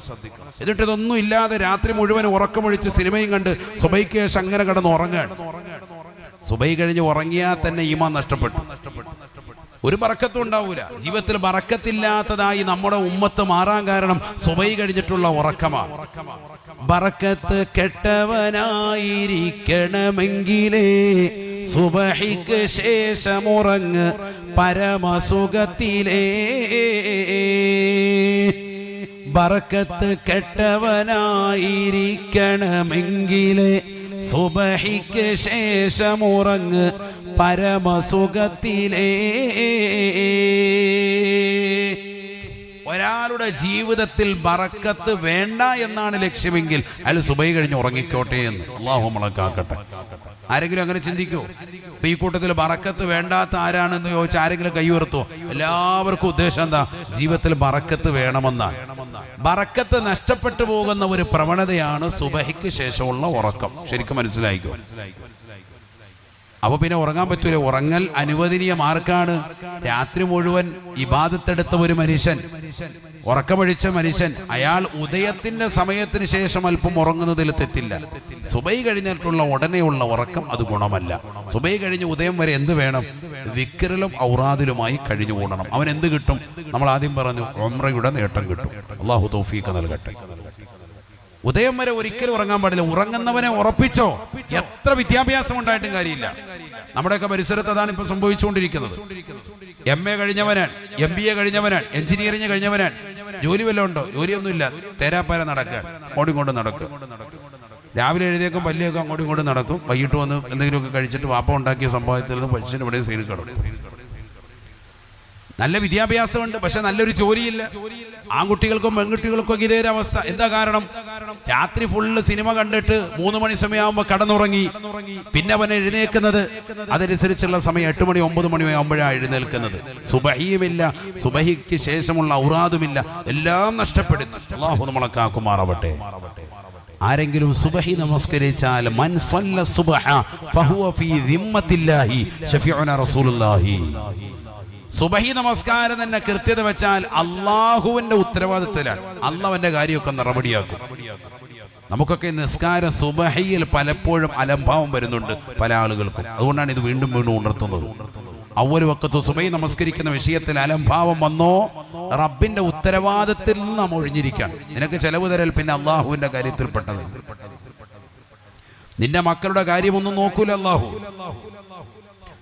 എന്നിട്ട് ഇതൊന്നും ഇല്ലാതെ രാത്രി മുഴുവൻ ഉറക്കമൊഴിച്ച് സിനിമയും കണ്ട് സുബൈക്ക് ശേഷം അങ്ങനെ കിടന്ന് ഉറങ്ങാണ്. സുബൈ കഴിഞ്ഞ് ഉറങ്ങിയാൽ തന്നെ ഈമാൻ നഷ്ടപ്പെട്ടു. ഒരു ബറക്കത്തും ഉണ്ടാവൂല. ജീവിതത്തിൽ ബറക്കത്തില്ലാത്തതായി നമ്മുടെ ഉമ്മത്ത് മാറാൻ കാരണം സുബൈ കഴിഞ്ഞിട്ടുള്ള ഉറക്കമാണ്. ബറക്കത്ത് കെട്ടവനായിരിക്കണമെങ്കിലേ സുബഹിക്ക് ശേഷമുറങ്ങ് പരമസുഖത്തിലേ. ബറക്കത്ത് കെട്ടവനായിരിക്കണമെങ്കിലേ സുബഹിക്ക് ശേഷമുറങ്ങ് പരമസുഖത്തിലേ. ഒരാളുടെ ജീവിതത്തിൽ ബറക്കത്ത് വേണ്ട എന്നാണ് ലക്ഷ്യമെങ്കിൽ അയാൾ സുബൈ കഴിഞ്ഞ് ഉറങ്ങിക്കോട്ടെ എന്ന് അല്ലാഹു നമ്മളെ കാക്കട്ടെ. ആരെങ്കിലും അങ്ങനെ ചിന്തിക്കോ? ഇപ്പൊ ഈ കൂട്ടത്തിൽ ബറക്കത്ത് വേണ്ടാത്ത ആരാണെന്ന് ചോദിച്ചാൽ ആരെങ്കിലും കൈ ഉയർത്തോ? എല്ലാവർക്കും ഉദ്ദേശം എന്താ? ജീവിതത്തിൽ ബറക്കത്ത് വേണമെന്നാണ്. ബറക്കത്ത് നഷ്ടപ്പെട്ടു പോകുന്ന ഒരു പ്രവണതയാണ് സുബഹിക്ക് ശേഷമുള്ള ഉറക്കം. ശരിക്കും മനസ്സിലായിക്കോ? അപ്പൊ പിന്നെ ഉറങ്ങാൻ പറ്റൂല. ഉറങ്ങൽ അനുവദനീയം ആർക്കാണ്? രാത്രി മുഴുവൻ ഇബാദത്തെടുത്ത ഒരു മനുഷ്യൻ, ഉറക്കമഴിച്ച മനുഷ്യൻ, അയാൾ ഉദയത്തിന്റെ സമയത്തിന് ശേഷം അല്പം ഉറങ്ങുന്നതിൽ തെറ്റില്ല. സുബൈ കഴിഞ്ഞിട്ടുള്ള ഉടനെയുള്ള ഉറക്കം അത് ഗുണമല്ല. സുബൈ കഴിഞ്ഞ് ഉദയം വരെ എന്ത് വേണം? ദിക്റിലും ഔറാദിലുമായി കഴിഞ്ഞു കൂടണം. അവൻ എന്ത് കിട്ടും? നമ്മൾ ആദ്യം പറഞ്ഞു, ഉംറയുടെ നേട്ടം കിട്ടും. അല്ലാഹു തൗഫീഖ് നൽകട്ടെ. ഉദയം വരെ ഒരിക്കലും ഉറങ്ങാൻ പാടില്ല. ഉറങ്ങുന്നവനെ ഉറപ്പിച്ചോ, എത്ര വിദ്യാഭ്യാസം ഉണ്ടായിട്ടും കാര്യമില്ല. നമ്മുടെയൊക്കെ പരിസരത്ത് അതാണ് ഇപ്പൊ സംഭവിച്ചുകൊണ്ടിരിക്കുന്നത്. MA കഴിഞ്ഞവനാണ്, MBA കഴിഞ്ഞവനാണ്, എഞ്ചിനീയറിംഗ് കഴിഞ്ഞവനാണ്. ജോലി വല്ലതും ഉണ്ടോ? ജോലിയൊന്നുമില്ല. തേരാപ്പാര നടക്കുക, അങ്ങോട്ടും ഇങ്ങോട്ടും നടക്കും. രാവിലെ എഴുതിയേക്കും പല്ലിയൊക്കെ അങ്ങോട്ടും ഇങ്ങോട്ടും നടക്കും. വൈകിട്ട് വന്ന് എന്തെങ്കിലുമൊക്കെ കഴിച്ചിട്ട് വാപ്പ ഉണ്ടാക്കിയ സംഭവത്തിൽ നിന്ന് പലിശന് ഇവിടെ സീനിൽ കിടക്കും. നല്ല വിദ്യാഭ്യാസമുണ്ട്, പക്ഷെ നല്ലൊരു ജോലിയില്ല. ആൺകുട്ടികൾക്കും പെൺകുട്ടികൾക്കും ഇതേ അവസ്ഥ. എന്താ കാരണം? രാത്രി ഫുള്ള് സിനിമ കണ്ടിട്ട് 3 മണി സമയമാകുമ്പോൾ കടന്നുറങ്ങി. പിന്നെ അവൻ എഴുന്നേൽക്കുന്നത് അതനുസരിച്ചുള്ള സമയം 8 മണി 9 മണി ആകുമ്പോഴാണ് എഴുന്നേൽക്കുന്നത്. സുബഹിയുമില്ല, സുബഹിക്ക് ശേഷമുള്ള ഔറാദുമില്ല, എല്ലാം നഷ്ടപ്പെടുന്നു. അല്ലാഹു നമ്മളെ കാക്കുമാറാവട്ടെ. ആരെങ്കിലും സുബഹി നമസ്കരിച്ചാൽ മൻ സല്ല സുബ്ഹ ഫഹുവ ഫീ ദിമ്മത്തില്ലാഹി ശഫീഉന റസൂലുള്ളാഹി. സുബഹി നമസ്കാരം തന്നെ കൃത്യത വെച്ചാൽ അള്ളാഹുവിന്റെ ഉത്തരവാദിത്തത്തിലാണ്. അള്ളാഹുവിന്റെ കാര്യമൊക്കെ നടപടിയാക്കും. നമുക്കൊക്കെ നിസ്കാരം സുബഹിയിൽ പലപ്പോഴും അലംഭാവം വരുന്നുണ്ട് പല ആളുകൾക്കും. അതുകൊണ്ടാണ് ഇത് വീണ്ടും വീണ്ടും ഉണർത്തുന്നത്. അവര് വക്കത്ത് സുബഹി നമസ്കരിക്കുന്ന വിഷയത്തിൽ അലംഭാവം വന്നോ, റബ്ബിന്റെ ഉത്തരവാദിത്തത്തിൽ നിന്ന് നാം ഒഴിഞ്ഞിരിക്കാൻ. നിനക്ക് ചെലവ് തരൽ പിന്നെ അള്ളാഹുവിന്റെ കാര്യത്തിൽപ്പെട്ടത്. നിന്റെ മക്കളുടെ കാര്യമൊന്നും നോക്കൂല അള്ളാഹു.